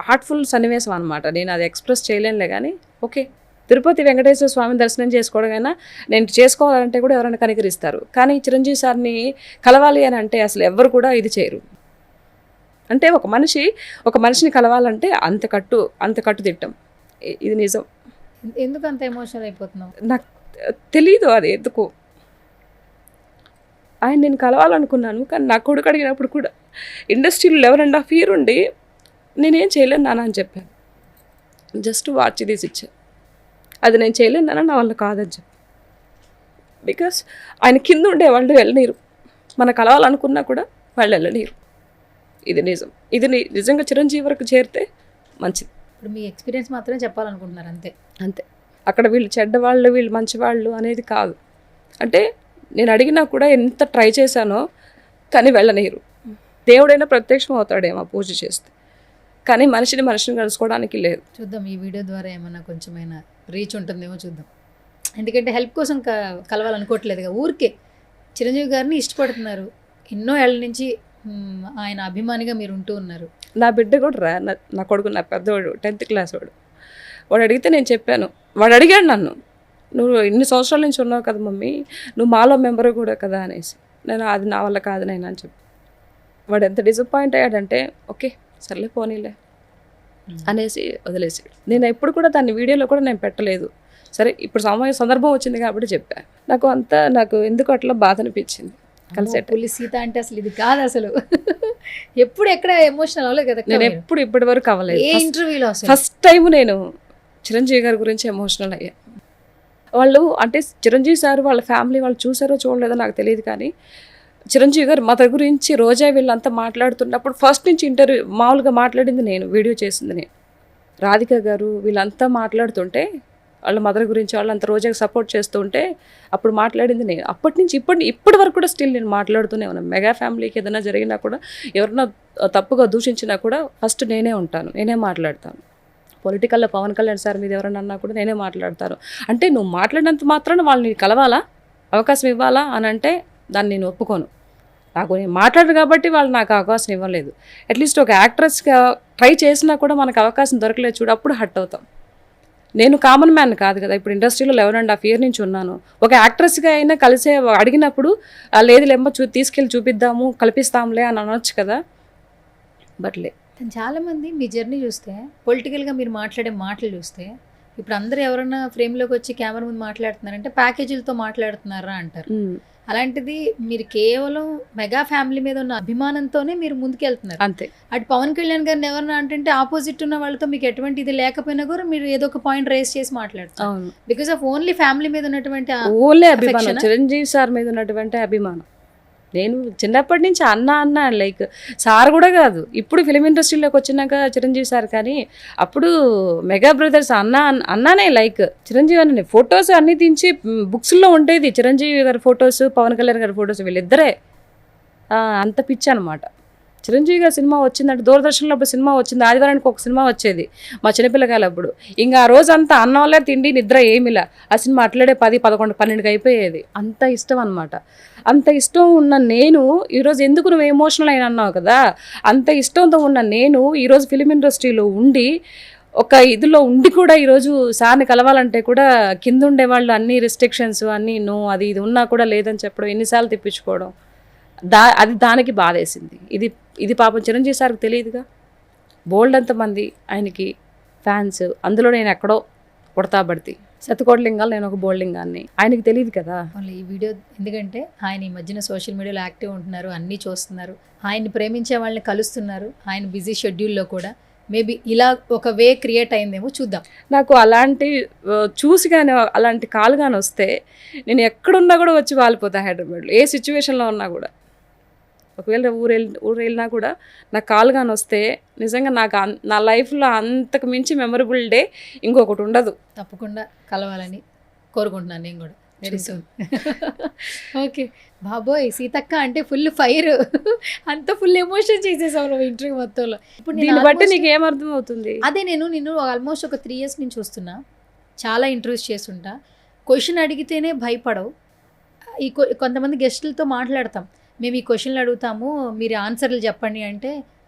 హార్ట్ఫుల్ సన్నివేశం అనమాట. నేను అది ఎక్స్ప్రెస్ చేయలేనులే, కానీ ఓకే. తిరుపతి వెంకటేశ్వర స్వామిని దర్శనం చేసుకోవడమైనా నేను చేసుకోవాలంటే కూడా ఎవరైనా కనికరిస్తారు, కానీ చిరంజీవి సార్ని కలవాలి అని అంటే అసలు ఎవరు కూడా ఇది చేయరు. అంటే ఒక మనిషిని కలవాలంటే అంత కట్టుదిట్టం. ఇది నిజం. ఎందుకు అంత ఎమోషనల్ అయిపోతున్నావు? నాకు తెలీదు అది ఎందుకు. ఆయన నేను కలవాలనుకున్నాను, కానీ నా కొడుకు అడిగినప్పుడు కూడా ఇండస్ట్రీలో 11.5 years ఉండి నేనేం చేయలేను నాన్న అని చెప్పాను. జస్ట్ వాచ్ తీసి ఇచ్చాను. అది నేను చేయలేను నాన్న, నా వల్ల కాదని చెప్పి. బికాస్ ఆయన కింద ఉండే వాళ్ళు వెళ్ళనీరు, మన కలవాలనుకున్నా కూడా వాళ్ళు వెళ్ళనీరు. ఇది నిజం. ఇది నిజంగా చిరంజీవి వరకు చేరితే మంచిది. ఇప్పుడు మీ ఎక్స్పీరియన్స్ మాత్రమే చెప్పాలనుకుంటున్నారు అంతే. అక్కడ వీళ్ళు చెడ్డవాళ్ళు, వీళ్ళు మంచివాళ్ళు అనేది కాదు. అంటే నేను అడిగినా కూడా ఎంత ట్రై చేశానో, కానీ వెళ్ళనీరు. దేవుడైనా ప్రత్యక్షం అవుతాడేమో పూజ చేస్తే, కానీ మనిషిని కలుసుకోవడానికి లేదు. చూద్దాం ఈ వీడియో ద్వారా ఏమన్నా కొంచెమైనా రీచ్ ఉంటుందేమో చూద్దాం. ఎందుకంటే హెల్ప్ కోసం కలవాలనుకోవట్లేదుగా, ఊరికే చిరంజీవి గారిని ఇష్టపడుతున్నారు. ఎన్నో ఏళ్ళ నుంచి ఆయన అభిమానిగా మీరు ఉంటూ ఉన్నారు. నా బిడ్డ కూడా నా కొడుకు, నా పెద్దవాడు 10th class వాడు అడిగితే నేను చెప్పాను. వాడు అడిగాడు నన్ను, నువ్వు ఇన్ని సంవత్సరాల నుంచి ఉన్నావు కదా మమ్మీ, నువ్వు మాలో మెంబర్ కూడా కదా అనేసి. నేను అది నా వల్ల కాదు నేను అని చెప్పి. వాడు ఎంత డిసప్పాయింట్ అయ్యాడంటే ఓకే సర్లే పోనీలే అనేసి వదిలేసాడు. నేను ఎప్పుడు కూడా దాన్ని వీడియోలో కూడా నేను పెట్టలేదు. సరే ఇప్పుడు సందర్భం వచ్చింది కాబట్టి చెప్పాను. నాకు ఎందుకు అట్లా బాధ అనిపించింది. పులి సీత అంటే అసలు ఇది కాదు అసలు. ఎప్పుడు ఎక్కడ ఎమోషనల్ అవ్వలేదు కదా. నేను ఎప్పుడు ఇప్పటి వరకు అవ్వలేదు. ఏ ఇంటర్వ్యూలో ఫస్ట్ టైం నేను చిరంజీవి గారి గురించి ఎమోషనల్ అయ్యా. వాళ్ళు అంటే చిరంజీవి సార్ వాళ్ళ ఫ్యామిలీ వాళ్ళు చూసారో చూడలేదో నాకు తెలియదు, కానీ చిరంజీవి గారు మదర్ గురించి రోజా వీళ్ళంతా మాట్లాడుతున్నప్పుడు ఫస్ట్ నుంచి ఇంటర్వ్యూ మామూలుగా మాట్లాడింది నేను, వీడియో చేసింది నేను. రాధిక గారు వీళ్ళంతా మాట్లాడుతుంటే వాళ్ళ మదర్ గురించి వాళ్ళంతా రోజాకి సపోర్ట్ చేస్తూ ఉంటే అప్పుడు మాట్లాడింది నేను. అప్పటి నుంచి ఇప్పటి వరకు కూడా స్టిల్ నేను మాట్లాడుతూనే ఉన్నాను. మెగా ఫ్యామిలీకి ఏదైనా జరిగినా కూడా, ఎవరైనా తప్పుగా దూషించినా కూడా ఫస్ట్ నేనే ఉంటాను, నేనే మాట్లాడతాను. పొలిటికల్లో పవన్ కళ్యాణ్ సార్ మీద ఎవరైనా అన్నా కూడా నేనే మాట్లాడతాను. అంటే నువ్వు మాట్లాడినంత మాత్రాన వాళ్ళని కలవాలా, అవకాశం ఇవ్వాలా అని అంటే దాన్ని నేను ఒప్పుకోను. నేను మాట్లాడరు కాబట్టి వాళ్ళు నాకు అవకాశం ఇవ్వలేదు. అట్లీస్ట్ ఒక యాక్ట్రెస్గా ట్రై చేసినా కూడా మనకు అవకాశం దొరకలేదు చూడు, అప్పుడు హట్ అవుతాం. నేను కామన్ మ్యాన్ కాదు కదా. ఇప్పుడు ఇండస్ట్రీలో 11.5 years నుంచి ఉన్నాను. ఒక యాక్ట్రెస్గా అయినా కలిసే అడిగినప్పుడు లేదు లేమ్మ తీసుకెళ్ళి చూపిద్దాము, కల్పిస్తాంలే అని అనొచ్చు కదా. బట్ చాలామంది మీ జర్నీ చూస్తే, పొలిటికల్గా మీరు మాట్లాడే మాటలు చూస్తే, ఇప్పుడు అందరూ ఎవరైనా ఫ్రేమ్లోకి వచ్చి కెమెరా ముందు మాట్లాడుతున్నారంటే ప్యాకేజీలతో మాట్లాడుతున్నారా అంటారు. అలాంటిది మీరు కేవలం మెగా ఫ్యామిలీ మీద ఉన్న అభిమానంతోనే మీరు ముందుకెళ్తున్నారు. అంతే. అటు పవన్ కళ్యాణ్ గారిని ఎవరన్నా అంటే ఆపోజిట్ ఉన్న వాళ్ళతో మీకు ఎటువంటి ఇది లేకపోయినా కూడా మీరు ఏదో ఒక పాయింట్ రేస్ చేసి మాట్లాడతారు. బికాస్ ఆఫ్ ఓన్లీ ఫ్యామిలీ మీద ఉన్నటువంటి అభిమానం, చిరంజీవి సార్ మీద ఉన్నటువంటి అభిమానం. నేను చిన్నప్పటి నుంచి అన్న లైక్ సార్ కూడా కాదు, ఇప్పుడు ఫిలిం ఇండస్ట్రీలోకి వచ్చినాక చిరంజీవి సార్, కానీ అప్పుడు మెగా బ్రదర్స్ అన్నానే లైక్ చిరంజీవి అన్ననే. ఫొటోస్ అన్నీ దించి బుక్స్లో ఉండేది చిరంజీవి గారి ఫొటోస్, పవన్ కళ్యాణ్ గారి ఫొటోస్, వీళ్ళిద్దరే. అంత పిచ్చి అనమాట. చిరంజీవి గారి సినిమా వచ్చిందంటే దూరదర్శన్లో అప్పుడు సినిమా వచ్చింది, ఆదివారానికి ఒక సినిమా వచ్చేది మా చిన్నపిల్లకాయలు అప్పుడు. ఇంకా ఆ రోజంతా అన్నం వల్ల తిండి నిద్ర ఏమిలా, ఆ సినిమా అట్లడే 10, 11, 12కి అయిపోయేది. అంత ఇష్టం అనమాట. అంత ఇష్టం ఉన్న నేను ఈరోజు, ఎందుకు నువ్వు ఎమోషనల్ అయిన అన్నావు కదా, అంత ఇష్టంతో ఉన్న నేను ఈరోజు ఫిలిం ఇండస్ట్రీలో ఉండి ఒక ఇదిలో ఉండి కూడా ఈరోజు సార్ని కలవాలంటే కూడా కింద ఉండేవాళ్ళు అన్ని రెస్ట్రిక్షన్స్ అన్నీ అది ఇది ఉన్నా కూడా లేదని చెప్పడం, ఎన్నిసార్లు తెప్పించుకోవడం, అది దానికి బాధేసింది. ఇది పాపం చిరంజీవి సార్కి తెలియదుగా. బోల్డ్ అంతమంది ఆయనకి ఫ్యాన్స్, అందులో నేను ఎక్కడో కొడతాబడితే శతకోట్లింగాలు, నేను ఒక బోల్డింగాన్ని, ఆయనకి తెలియదు కదా. ఈ వీడియో ఎందుకంటే ఆయన ఈ మధ్యన సోషల్ మీడియాలో యాక్టివ్ ఉంటున్నారు, అన్నీ చూస్తున్నారు, ఆయన్ని ప్రేమించే వాళ్ళని కలుస్తున్నారు, ఆయన బిజీ షెడ్యూల్లో కూడా మేబీ ఇలా ఒక వే క్రియేట్ అయిందేమో, చూద్దాం. నాకు అలాంటి చూసి కానీ అలాంటి కాల్ కానీ వస్తే నేను ఎక్కడున్నా కూడా వచ్చి వాలిపోతా హైదరాబాద్లో, ఏ సిచ్యువేషన్లో ఉన్నా కూడా. ఒకవేళ ఊరు వెళ్ళినా కూడా నాకు కాల్ కానీ వస్తే నిజంగా నాకు నా లైఫ్లో అంతకు మించి మెమరబుల్ డే ఇంకొకటి ఉండదు. తప్పకుండా కలవాలని కోరుకుంటున్నాను నేను కూడా. Very soon. ఓకే బాబోయ్, సీతక్క అంటే ఫుల్ ఫైర్, అంత ఫుల్ ఎమోషన్ చేసేసావు నువ్వు ఇంటర్వ్యూ మొత్తంలో. ఇప్పుడు దీన్ని బట్టి నీకు ఏమర్థం అవుతుంది? అదే నేను ఆల్మోస్ట్ ఒక 3 years నుంచి చూస్తున్నా, చాలా ఇంటర్వ్యూస్ చేస్తుంటా. క్వశ్చన్ అడిగితేనే భయపడవు. కొంతమంది గెస్టులతో మాట్లాడతాం, మేము ఈ క్వశ్చన్లు అడుగుతాము, మీరు ఆన్సర్లు చెప్పండి అంటే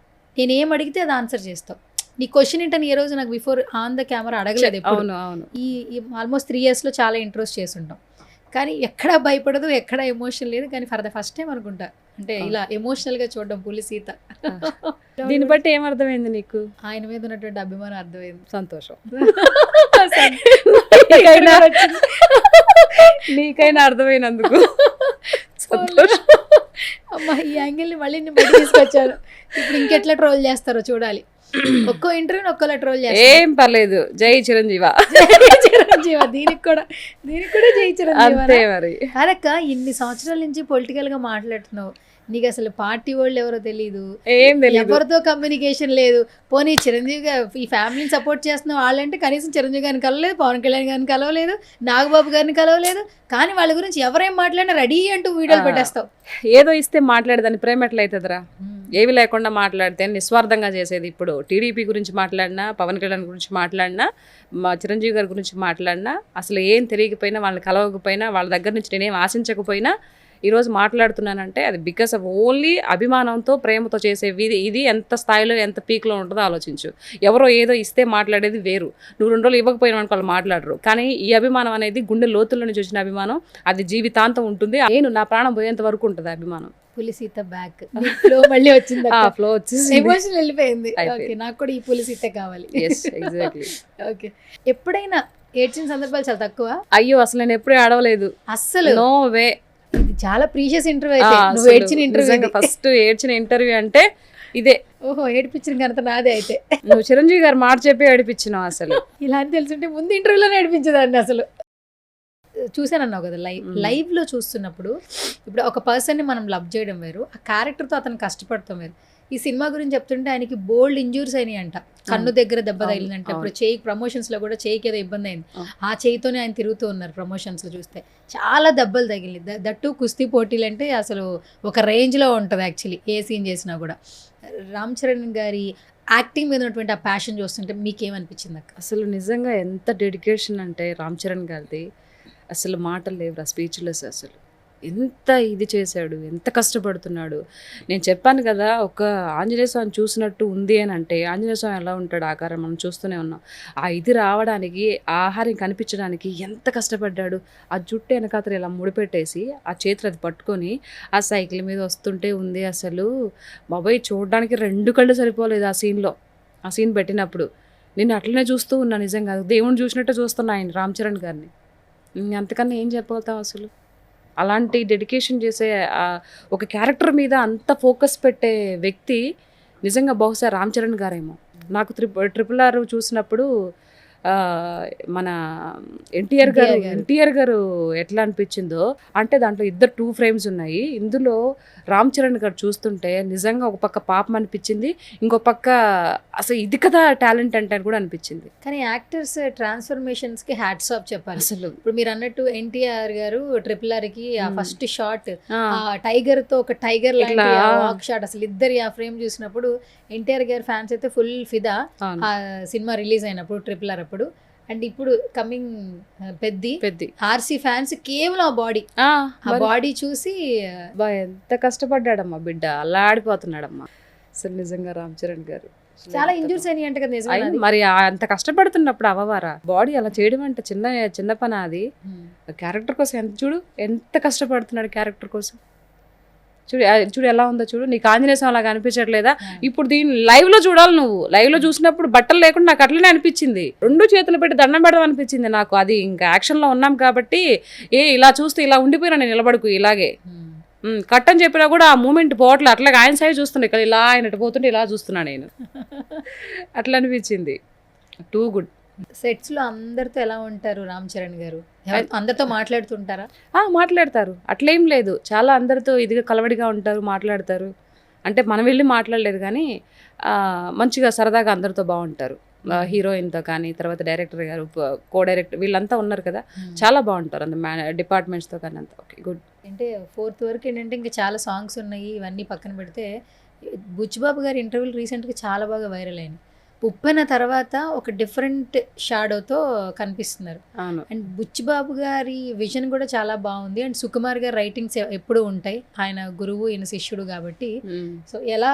నేను ఏం అడిగితే అది ఆన్సర్ చేస్తావు. నీ క్వశ్చన్ ఏంటని ఏ రోజు నాకు బిఫోర్ ఆన్ ద కెమెరా అడగలేదు ఎప్పుడు. అవును. ఈ ఆల్మోస్ట్ 3 yearsలో చాలా ఇంట్రెస్ట్ చేస్తుంటాం, కానీ ఎక్కడా భయపడదు, ఎక్కడా ఎమోషన్ లేదు. కానీ ఫర్ ద ఫస్ట్ టైం అనుకుంటా అంటే ఇలా ఎమోషనల్గా చూడడం పులి సీత. దీన్ని బట్టి ఏమర్థమైంది నీకు? ఆయన మీద ఉన్నటువంటి అభిమానం అర్థమైంది. సంతోషం. నీకైనా అర్థమైనందుకు సంతోషం. అమ్మా, ఈ యాంగిల్ని మళ్ళీ నేను బయట తీసుకొచ్చాను. ఇప్పుడు ఇంకెట్లా ట్రోల్ చేస్తారో చూడాలి. ఒక్కో ఇంటర్వ్యూని ఒక్కోలా ట్రోల్ చేస్తారు. ఏం పర్లేదు, జై చిరంజీవ. దీనికి కూడా జై చిరంజీవ. అంతే మరి. అదక్క, ఇన్ని సంవత్సరాల నుంచి పొలిటికల్ గా మాట్లాడుతున్నావు, నీకు అసలు పార్టీ వాళ్ళు ఎవరో తెలీదు, ఏం తెలియదు, ఎవరితో కమ్యూనికేషన్ లేదు. పోనీ చిరంజీవి ఈ ఫ్యామిలీని సపోర్ట్ చేస్తున్న వాళ్ళంటే కనీసం చిరంజీవి గారిని కలవలేదు, పవన్ కళ్యాణ్ గారిని కలవలేదు, నాగబాబు గారిని కలవలేదు, కానీ వాళ్ళ గురించి ఎవరేం మాట్లాడినా రెడీ అంటూ వీడియోలు పెట్టేస్తావు. ఏదో ఇస్తే మాట్లాడేదాన్ని ప్రేమ ఎట్లయితుందిరా? ఏవి లేకుండా మాట్లాడితే నిస్వార్థంగా చేసేది. ఇప్పుడు టీడీపీ గురించి మాట్లాడినా, పవన్ కళ్యాణ్ గురించి మాట్లాడినా, మా చిరంజీవి గారి గురించి మాట్లాడినా, అసలు ఏం తెలియకపోయినా, వాళ్ళని కలవకపోయినా, వాళ్ళ దగ్గర నుంచి నేనేం ఆశించకపోయినా ఈరోజు మాట్లాడుతున్నానంటే అది బికాస్ ఆఫ్ ఓన్లీ అభిమానంతో, ప్రేమతో చేసేవి. ఇది ఎంత స్థాయిలో, ఎంత పీక్లో ఉంటుందో ఆలోచించు. ఎవరో ఏదో ఇస్తే మాట్లాడేది వేరు, నువ్వు 2 రోజులు ఇవ్వకపోయినా వాళ్ళు మాట్లాడరు. కానీ ఈ అభిమానం అనేది గుండె లోతుల్లో నుంచి వచ్చిన అభిమానం, అది జీవితాంతం ఉంటుంది. నేను నా ప్రాణం పోయేంత వరకు ఉంటుంది అభిమానం. పులి సీత బ్యాక్ ఫ్లో మళ్ళీ వచ్చింది, ఫ్లో వచ్చేసి ఎమోషన్ వెళ్ళిపోయింది. ఓకే, నాకు కూడా ఈ పులి సీత కావాలి. ఓకే, ఎప్పుడైనా ఏడ్చిన సందర్భాలు చాలా తక్కువ? అయ్యో, అసలు నేను ఎప్పుడూ ఆడవలేదు అస్సలు, నో వే. ఇది చాలా ప్రీషియస్ ఇంటర్వ్యూ అయితే, నువ్వు ఏడ్చిన ఇంటర్వ్యూ, ఫస్ట్ ఏడ్చిన ఇంటర్వ్యూ అంటే ఇదే. ఓహో, ఏడిపించిన ఘనత నాదే అయితే. నువ్వు చిరంజీవి గారు మాట చెప్పి ఏడిపించినావు. అసలు ఇలా అని తెలుసుంటే ముందు ఇంటర్వ్యూలోనే ఏడిపించేదాన్ని. అసలు చూసానన్నావు కదా, లైవ్లో చూస్తున్నప్పుడు ఇప్పుడు ఒక పర్సన్ని మనం లవ్ చేయడం వేరు, ఆ క్యారెక్టర్తో అతను కష్టపడతాం వేరు. ఈ సినిమా గురించి చెప్తుంటే ఆయనకి బోల్డ్ ఇంజూరీస్ అయినాయి అంట, కన్ను దగ్గర దెబ్బ తగిలిందంట. ఇప్పుడు చేయి ప్రమోషన్స్లో కూడా చేయికి ఏదో ఇబ్బంది అయింది, ఆ చేయితోనే ఆయన తిరుగుతూ ఉన్నారు ప్రమోషన్స్లో. చూస్తే చాలా దెబ్బలు తగిలి, దట్టు కుస్తీ పోటీలు అంటే అసలు ఒక రేంజ్లో ఉంటుంది యాక్చువల్లీ ఏ సీన్ చేసినా కూడా. రామ్ చరణ్ గారి యాక్టింగ్ మీద ఉన్నటువంటి ఆ ప్యాషన్ చూస్తుంటే మీకేమనిపించింది అక్క? అసలు నిజంగా ఎంత డెడికేషన్ అంటే రామ్ చరణ్ గారిది, అసలు మాటలు లేవురా, స్పీచ్లెస్. అసలు ఎంత ఇది చేశాడు, ఎంత కష్టపడుతున్నాడు. నేను చెప్పాను కదా, ఒక ఆంజనేయ స్వామి చూసినట్టు ఉంది అని అంటే, ఆంజనేయ స్వామి ఎలా ఉంటాడు ఆకారం మనం చూస్తూనే ఉన్నాం. ఆ ఇది రావడానికి, ఆహారం కనిపించడానికి ఎంత కష్టపడ్డాడు. ఆ జుట్టు వెనకాతలు ఇలా ముడిపెట్టేసి ఆ చేతులు అది పట్టుకొని ఆ సైకిల్ మీద వస్తుంటే ఉంది. అసలు బాబాయ్, చూడడానికి 2 కళ్ళు సరిపోలేదు ఆ సీన్లో. ఆ సీన్ పెట్టినప్పుడు నేను అట్లనే చూస్తూ ఉన్నా. నిజంగా దేవుణ్ణి చూసినట్టు చూస్తున్నా ఆయన రామ్ చరణ్ గారిని. అంతకన్నా ఏం చెప్పగలుగుతాం అసలు? అలాంటి డెడికేషన్ చేసే ఒక క్యారెక్టర్ మీద అంత ఫోకస్ పెట్టే వ్యక్తి నిజంగా బహుశా రామ్ చరణ్ గారేమో. నాకు RRR చూసినప్పుడు మన ఎన్టీఆర్ గారు ఎట్లా అనిపించిందో, అంటే దాంట్లో ఇద్దరు 2 frames ఉన్నాయి. ఇందులో రామ్ చరణ్ గారు చూస్తుంటే నిజంగా ఒక పక్క పాపం అనిపించింది, ఇంకో పక్క అసలు ఇది కదా టాలెంట్ అంటే అని కూడా అనిపించింది. కానీ యాక్టర్స్ ట్రాన్స్ఫర్మేషన్స్ కి హ్యాట్స్ ఆఫ్ చెప్పాలి. అసలు ఇప్పుడు మీరు అన్నట్టు ఎన్టీఆర్ గారు RRR కి ఆ ఫస్ట్ షాట్ టైగర్ తో ఒక టైగర్ లాంటి వాక్ షాట్, అసలు ఇద్దరు ఆ ఫ్రేమ్ చూసినప్పుడు ఎన్టీఆర్ గారి ఫ్యాన్స్ అయితే ఫుల్ ఫిదా ఆ సినిమా రిలీజ్ అయినప్పుడు RRR అప్పుడు. అండ్ ఇప్పుడు కమింగ్ పెద్ది ఆర్సీ ఫ్యాన్స్ కేవలం ఆ బాడీ చూసి ఎంత కష్టపడ్డాడమ్మా బిడ్డ, అలా ఆడిపోతున్నాడమ్మా అసలు నిజంగా రామ్ చరణ్ గారు. చాలా ఇంజూర్స్ అయినాయి అంటే కదా నిజంగా. మరి అంత కష్టపడుతున్నప్పుడు అవ్వవారా బాడీ అలా చేయడం అంటే చిన్న పని అది. క్యారెక్టర్ కోసం ఎంత కష్టపడుతున్నాడు క్యారెక్టర్ కోసం. చూడు ఎలా ఉందో చూడు, నీకు ఆంజనేయ స్వామి లాగా అనిపించట్లేదా? ఇప్పుడు దీన్ని లైవ్ లో చూడాలి నువ్వు. లైవ్ లో చూసినప్పుడు బట్టలు లేకుండా నాకు అట్లనే అనిపించింది, 2 చేతులు పెట్టి దండం పెడదాం అనిపించింది నాకు. అది ఇంకా యాక్షన్ లో ఉన్నాం కాబట్టి ఇలా చూస్తే ఇలా ఉండిపోయినా నేను నిలబడుకు ఇలాగే కట్ అని చెప్పినా కూడా ఆ మూమెంట్ పోవట్లే, అట్లాగే ఆయన సైడ్ చూస్తున్నా, ఇక్కడ ఇలా ఆయన పోతుంటే ఇలా చూస్తున్నా నేను. అట్లా అనిపించింది. Too good. సెట్స్ లో అందరితో ఎలా ఉంటారు రామ్ చరణ్ గారు? అందరితో మాట్లాడుతుంటారా? మాట్లాడతారు, అట్లేం లేదు. చాలా అందరితో ఇదిగా కలవడిగా ఉంటారు, మాట్లాడతారు. అంటే మనం వెళ్ళి మాట్లాడలేదు కానీ మంచిగా సరదాగా అందరితో బాగుంటారు. హీరోయిన్తో కానీ, తర్వాత డైరెక్టర్ గారు, కో-డైరెక్టర్ వీళ్ళంతా ఉన్నారు కదా, చాలా బాగుంటారు. అంత డిపార్ట్మెంట్స్తో కానీ అంతా ఓకే గుడ్. అంటే 4th వరకు ఏంటంటే ఇంకా చాలా సాంగ్స్ ఉన్నాయి, ఇవన్నీ పక్కన పెడితే బుచ్చిబాబు గారి ఇంటర్వ్యూలు రీసెంట్గా చాలా బాగా వైరల్ అయినాయి. ఉప్పెన తర్వాత ఒక డిఫరెంట్ షాడోతో కనిపిస్తున్నారు. అండ్ బుచ్చిబాబు గారి విజన్ కూడా చాలా బాగుంది. అండ్ సుకుమార్ గారి రైటింగ్స్ ఎప్పుడు ఉంటాయి, ఆయన గురువు ఈయన శిష్యుడు కాబట్టి. సో ఎలా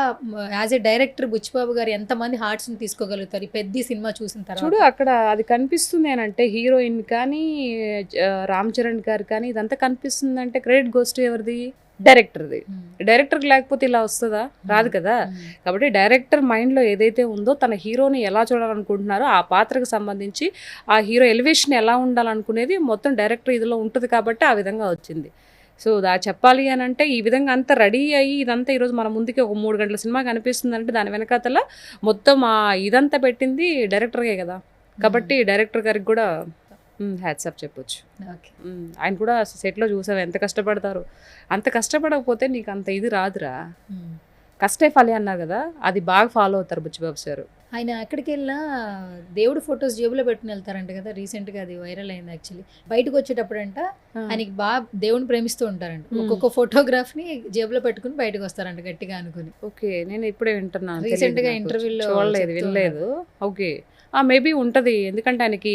యాజ్ ఎ డైరెక్టర్ బుచ్చిబాబు గారు ఎంతమంది హార్ట్స్ ని తీసుకోగలుగుతారు ఈ పెద్ద సినిమా చూసిన తర్వాత? చూడు అక్కడ అది కనిపిస్తుంది అని అంటే, హీరోయిన్ కానీ రామ్ చరణ్ గారు కానీ ఇదంతా కనిపిస్తుంది అంటే క్రెడిట్ గోస్ టు ఎవరిది? డైరెక్టర్ది. డైరెక్టర్కి లేకపోతే ఇలా వస్తుందా? రాదు కదా. కాబట్టి డైరెక్టర్ మైండ్లో ఏదైతే ఉందో, తన హీరోని ఎలా చూడాలనుకుంటున్నారో ఆ పాత్రకు సంబంధించి ఆ హీరో ఎలివేషన్ ఎలా ఉండాలనుకునేది మొత్తం డైరెక్టర్ ఇదిలో ఉంటుంది కాబట్టి ఆ విధంగా వచ్చింది. సో చెప్పాలి అని అంటే ఈ విధంగా అంతా రెడీ అయ్యి ఇదంతా ఈరోజు మన ముందుకి ఒక 3 గంటల సినిమా కనిపిస్తుంది అంటే దాని వెనకాతల మొత్తం ఇదంతా పెట్టింది డైరెక్టర్గే కదా. కాబట్టి డైరెక్టర్ గారికి కూడా హ్యాట్స్ ఆఫ్ చెప్పొచ్చు. ఆయన కూడా సెట్లో చూసావు ఎంత కష్టపడతారు. అంత కష్టపడకపోతే నీకు అంత ఇది రాదురా. కష్టే ఫలి అన్నారు కదా, అది బాగా ఫాలో అవుతారు బుచ్చిబాబు సార్. ఆయన ఎక్కడికి వెళ్ళినా దేవుడు ఫొటోస్ జేబులో పెట్టుకుని వెళ్తారంట కదా, రీసెంట్గా అది వైరల్ అయింది. యాక్చువల్లీ బయటకు వచ్చేటప్పుడు అంట ఆయనకి బాగా దేవుని ప్రేమిస్తూ ఉంటారంట. ఒక్కొక్క ఫోటోగ్రాఫ్ని జేబులో పెట్టుకుని బయటకు వస్తారంట గట్టిగా అనుకుని. ఓకే, నేను ఇప్పుడే వింటున్నాను. రీసెంట్గా ఇంటర్వ్యూలో వినలేదు. ఓకే, మేబీ ఉంటుంది. ఎందుకంటే ఆయనకి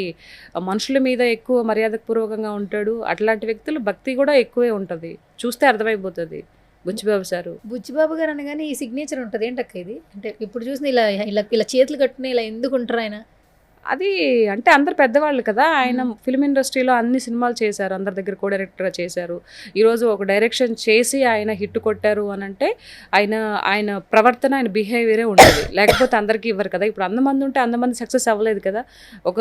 మనుషుల మీద ఎక్కువ మర్యాదపూర్వకంగా ఉంటాడు. అట్లాంటి వ్యక్తులు భక్తి కూడా ఎక్కువే ఉంటుంది, చూస్తే అర్థమైపోతుంది. బుచ్చిబాబు సారు, బుచ్చిబాబు గారు అనగానే ఈ సిగ్నేచర్ ఉంటుంది ఏంటక్క ఇది? అంటే ఇప్పుడు చూసిన ఇలా ఇలా ఇలా చేతులు కట్టుకుని ఇలా ఎందుకు ఉంటారు ఆయన? అది అంటే అందరు పెద్దవాళ్ళు కదా. ఆయన ఫిల్మ్ ఇండస్ట్రీలో అన్ని సినిమాలు చేశారు, అందరి దగ్గర కో డైరెక్టర్గా చేశారు. ఈరోజు ఒక డైరెక్షన్ చేసి ఆయన హిట్ కొట్టారు అని అంటే ఆయన ప్రవర్తన, ఆయన బిహేవియరే ఉంటుంది. లేకపోతే అందరికీ ఇవ్వరు కదా. ఇప్పుడు 100 మంది ఉంటే 100 మంది సక్సెస్ అవ్వలేదు కదా. ఒక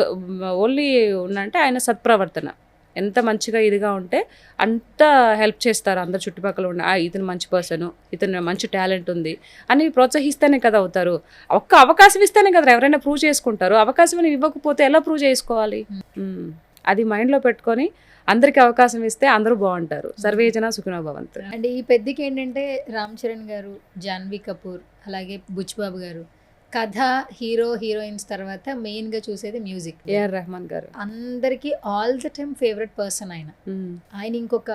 ఓన్లీ ఉన్నంటే ఆయన సత్ప్రవర్తన ఎంత మంచిగా ఇదిగా ఉంటే అంత హెల్ప్ చేస్తారు అందరు చుట్టుపక్కల ఉన్న. ఇతను మంచి పర్సన్, ఇతను మంచి టాలెంట్ ఉంది అని ప్రోత్సహిస్తేనే కదా అవుతారు. ఒక్క అవకాశం ఇస్తేనే కదా ఎవరైనా ప్రూవ్ చేసుకుంటారు. అవకాశం ఇవ్వకపోతే ఎలా ప్రూవ్ చేసుకోవాలి? అది మైండ్లో పెట్టుకొని అందరికి అవకాశం ఇస్తే అందరూ బాగుంటారు. సర్వే జన సుఖినో భవంతు. అండ్ ఈ పెద్దకి ఏంటంటే రామ్ చరణ్ గారు, జాన్వీ కపూర్, అలాగే బుచ్చిబాబు గారు, కథ, హీరో హీరోయిన్స్ తర్వాత మెయిన్ గా చూసేది మ్యూజిక్. ఏఆర్ రెహమాన్ గారు అందరికి all the time favourite person ఆయన. ఆయన ఇంకొక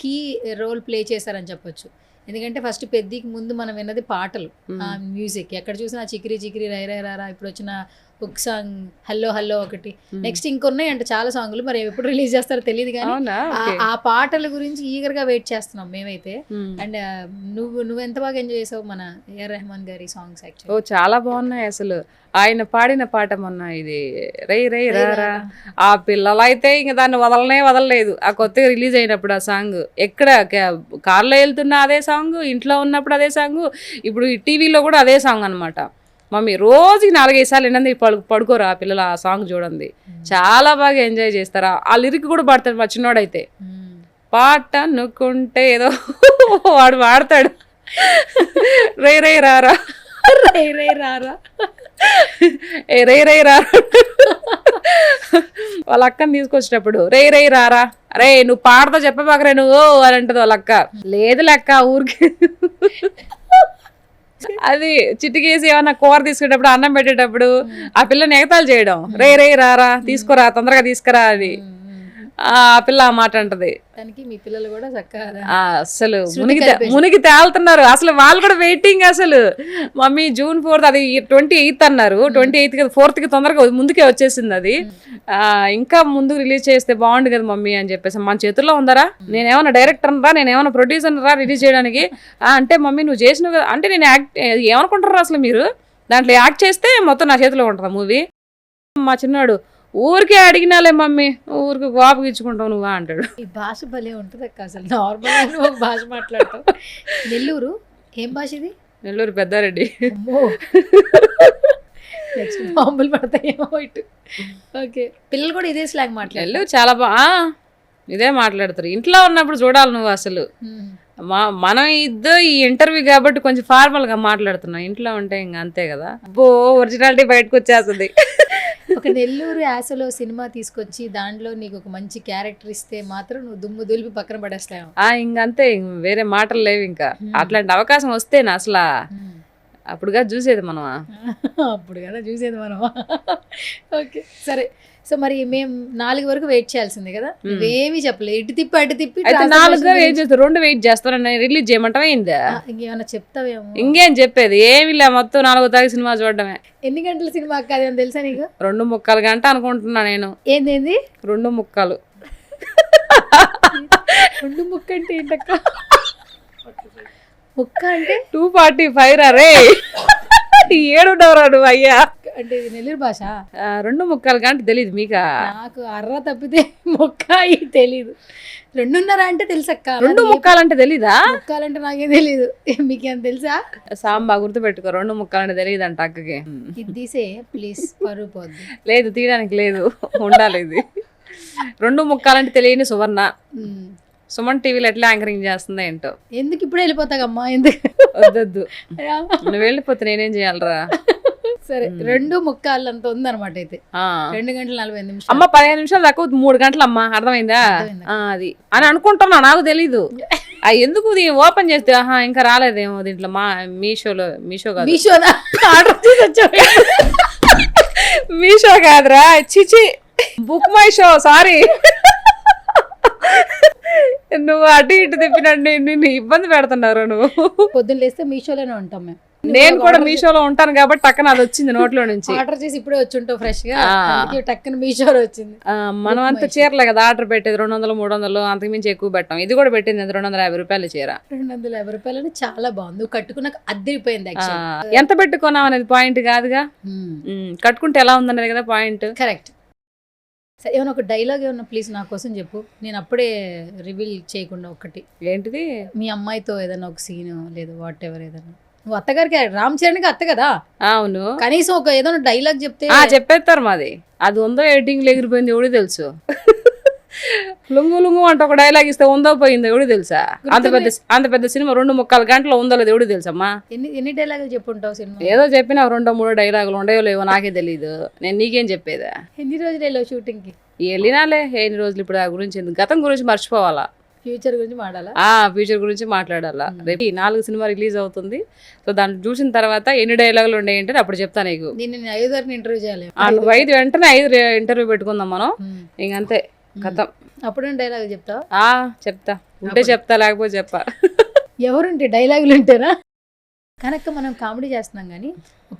కీ రోల్ ప్లే చేశారని చెప్పొచ్చు. ఎందుకంటే ఫస్ట్ పెద్దకి ముందు మనం విన్నది పాటలు, మ్యూజిక్. ఎక్కడ చూసినా చికిరి చికిరి రై రై రారా, ఇప్పుడు వచ్చిన ఒక సాంగ్ హల్లో హల్లో ఒకటి, నెక్స్ట్ ఇంకొన్నాయి అంటే చాలా సాంగ్లు. మరి ఎప్పుడు రిలీజ్ చేస్తారో తెలియదు కానీ ఆ పాటల గురించి ఈగర్ గా వెయిట్ చేస్తున్నాం మేమైతే. అండ్ నువ్వు ఎంత బాగా ఎంజాయ్ చేసావు మన ఏఆర్ రెహమాన్ గారి సాంగ్స్? యాక్చువల్లీ చాలా బాగున్నాయి. అసలు ఆయన పాడిన పాట మొన్న ఇది రై రై రారా, ఆ పిల్లలైతే ఇంక దాన్ని వదలలేదు. ఆ కొత్తగా రిలీజ్ అయినప్పుడు ఆ సాంగ్ ఎక్కడ కార్లో వెళ్తున్నా అదే సాంగ్, ఇంట్లో ఉన్నప్పుడు అదే సాంగ్, ఇప్పుడు టీవీలో కూడా అదే సాంగ్ అనమాట. మమ్మీ రోజు 4-5 సార్లు ఏంటంటే పడుకోరు ఆ పిల్లలు ఆ సాంగ్ చూడండి. చాలా బాగా ఎంజాయ్ చేస్తారు. ఆ లిరిక్ కూడా పాడతాడు మా చిన్నోడైతే. పాట అనుకుంటే ఏదో వాడు పాడతాడు, రై రై రారా, రై రై రారా, రై రై రారా. వాళ్ళ అక్కని తీసుకొచ్చినప్పుడు రే రారా అరే నువ్వు పాడతా చెప్పబాకరే నువ్వు అని అంటది వాళ్ళ అక్క. లేదు లెక్క ఊరికి అది చిటికేసి ఏమన్నా కూర తీసుకునేటప్పుడు అన్నం పెట్టేటప్పుడు ఆ పిల్లని ఎగతాలు చేయడం, రే రారా తీసుకురా తొందరగా తీసుకురా అని ఆ పిల్ల ఆ మాట అంటది. దానికి మీ పిల్లలు కూడా చక్కగా అసలు మునిగి తేలుతున్నారు. అసలు వాళ్ళు కూడా వెయిటింగ్. అసలు మమ్మీ June 4th అది 28th అన్నారు, 28th 4th తొందరగా ముందుకే వచ్చేసింది అది. ఇంకా ముందుకు రిలీజ్ చేస్తే బాగుండు కదా మమ్మీ అని చెప్పేసి. మన చేతుల్లో ఉందరా, నేనేమన్నా డైరెక్టర్ రా, నేనేమన్నా ప్రొడ్యూసర్ రా రిలీజ్ చేయడానికి అంటే మమ్మీ నువ్వు చేసినావు కదా అంటే నేను యాక్ట్ ఏమనుకుంటారా అసలు మీరు, దాంట్లో యాక్ట్ చేస్తే మొత్తం నా చేతిలో ఉంటుందా మూవీ. మా చిన్నాడు ఊరికే అడిగినాలే మమ్మీ ఊరికి కోపం ఇచ్చుకుంటావు నువ్వా అంటాడు. ఈ భాష భలే ఉంటుంది అక్క, అసలు నార్మల్ ఒక భాష మాట్లాడతావు. నెల్లూరు ఏం భాష ఇది? నెల్లూరు పెద్దారెడ్డి. అమ్మో నెక్స్ట్ బాంబులు పడతాయేమో ఇటు. ఓకే, పిల్లలు కూడా ఇదే స్లాంగ్ మాట్లాడారు. నెల్లూరు చాలా ఇదే మాట్లాడతారు. ఇంట్లో ఉన్నప్పుడు చూడాలి నువ్వు అసలు. మనం ఈ ఇంటర్వ్యూ కాబట్టి కొంచెం ఫార్మల్ గా మాట్లాడుతున్నాం, ఇంట్లో ఉంటే ఇంకా అంతే కదా. అబ్బో ఒరిజినాలిటీ బయటకు వచ్చేస్తుంది. ఒక నెల్లూరు యాసలో సినిమా తీసుకొచ్చి దాంట్లో నీకు ఒక మంచి క్యారెక్టర్ ఇస్తే మాత్రం నువ్వు దుమ్ము దులిపి పక్కన పడేస్తావు. ఇంకంతే, వేరే మాటలు లేవు ఇంకా. అట్లాంటి అవకాశం వస్తేనా అసలు అప్పుడుగా చూసేది మనమా? అప్పుడు కదా చూసేది మనమా? ఓకే సరే. సో మరి మేము 4 వరకు వెయిట్ చేయాల్సిందే కదా, నువ్వేమీ చెప్పలేదు. ఇటు తిప్పి అటు తిప్పి 4 వెయిట్ చేస్తా, 2 వెయిట్ చేస్తాను. రిలీజ్ చేయమంటావా ఏందా? ఇంకేమన్నా చెప్తావేమో. ఇంకేం చెప్పేది ఏమి లే, మొత్తం 4వ తారీఖు సినిమా చూడడమే. ఎన్ని గంటల సినిమా కాదు అని తెలుసా నీకు? 2:45 గంట అనుకుంటున్నా నేను. ఏంది 2:45? 2 ముక్క అంటే ఏంటక్క? ముక్క అంటే 2:45 రే. ఏడున్నవరా నువ్వు అయ్యా? అంటే ఇది నెల్లూరు భాష. 2:45 గంట తెలీదు మీకా? నాకు అర్ర తప్పితే ముక్క తెలీదు. 2:30 అంటే తెలుసక్క. 2:45 అంటే తెలీదా? ముక్కాలంటే నాకేం తెలీదు, మీకేం తెలుసా? సాంబా గుర్తు పెట్టుకో, 2:45 అంటే తెలియదు అంట అక్కకి. ఇది తీసే ప్లీజ్, పరువు పోద్ది. లేదు తీయడానికి లేదు, ఉండాలి ఇది. 2:45 అంటే తెలియని సువర్ణ సుమన్ టీవీలో ఎట్లా యాంకరింగ్ చేస్తుందో ఏంటో. ఎందుకు ఇప్పుడు వెళ్ళిపోతాగమ్మా? ఎందుకు వద్దొద్దు, నువ్వు వెళ్ళిపోతే నేనేం చేయాలరా? సరే 2:45 అంత ఉందన్నమాట. అయితే 2:40 అమ్మ 15 నిమిషాలు దాకా 3 గంటలు అమ్మా, అర్థమైందా? అది అని అనుకుంటున్నా, నాకు తెలీదు. ఎందుకు ఓపెన్ చేస్తే ఇంకా రాలేదేమో దీంట్లో. మీషో కాదు, మీషో కాదురా, చిచి బుక్ మై షో. సారీ, నువ్వు అటు ఇటు తిప్పినండి, నిన్ను ఇబ్బంది పెడుతున్నారు. నువ్వు పొద్దున్న లేస్తే మీషోలోనే ఉంటాం మేము. నేను కూడా మీషోలో ఉంటాను కాబట్టి టక్కన అది వచ్చింది నోట్లో నుంచి. ఆర్డర్ చేసి ఇప్పుడే వచ్చి ఉంటావు ఫ్రెష్ గా, టక్కన మీషోలో వచ్చింది. మనం అంతా చీరలే కదా ఆర్డర్ పెట్టేది, 200 300 అంతకుమించి ఎక్కువ పెట్టాం. ఇది కూడా పెట్టింది 250 రూపాయలు చీర. 250 రూపాయలు చాలా బాగుంది. నువ్వు కట్టుకున్నాక అద్దరిపోయింది. ఎంత పెట్టుకున్నావు అనేది పాయింట్ కాదుగా, కట్టుకుంటే ఎలా ఉందనేది కదా పాయింట్. కరెక్ట్. సరే ఏమైనా ఒక డైలాగ్ ఏమన్నా ప్లీజ్ నా కోసం చెప్పు, నేను అప్పుడే రివీల్ చేయకుండా. ఒకటి ఏంటిది? మీ అమ్మాయితో ఏదైనా ఒక సీన్ లేదా వాట్ ఎవర్ ఏదైనా. నువ్వు అత్తగారికి రామ్ చరణ్కి అత్త కదా? అవును. కనీసం ఒక ఏదైనా డైలాగ్ చెప్తే చెప్పేస్తారు. మాది అది ఉందో ఎడిటింగ్ ఎగిరిపోయింది ఎవడు తెలుసు. లుంగు లుంగు అంటే ఒక డైలాగ్ ఇస్తే ఉందో పోయిందో ఎవడు తెలుసా? అంత పెద్ద సినిమా 2:45 గంటలు ఉందో లేదు ఎవడు తెలుసమ్మా? ఎన్ని డైలాగులు చెప్పుంటావు సినిమా? ఏదో చెప్పినా 2-3 డైలాగులు ఉండేవో లేవో నాకే తెలీదు. నేను నీకేం చెప్పేదా? ఎన్ని రోజులు వెళ్ళావు షూటింగ్ కి? వెళ్ళినాలే ఎన్ని రోజులు. ఇప్పుడు ఆ గురించి ఎందుకు, గతం గురించి మర్చిపోవాలా, ఫ్యూచర్ గురించి మాట్లాడాలా? ఫ్యూచర్ గురించి మాట్లాడాలా. రేపు 4 సినిమా రిలీజ్ అవుతుంది. సో దాన్ని చూసిన తర్వాత ఎన్ని డైలాగులు ఉన్నాయంటే అప్పుడు చెప్తా నీకు. నేను 5 ఇంటర్వ్యూ చేయాలి. 5 వెంటనే 5 ఇంటర్వ్యూ పెట్టుకుందాం మనం, ఇంకంతే కథం. అప్పుడు డైలాగులు చెప్తావా? చెప్తా, ఉంటే చెప్తా, లేకపోతే చెప్పా. ఎవరుంటే డైలాగులు ఉంటారా? కనుక మనం కామెడీ చేస్తున్నాం కానీ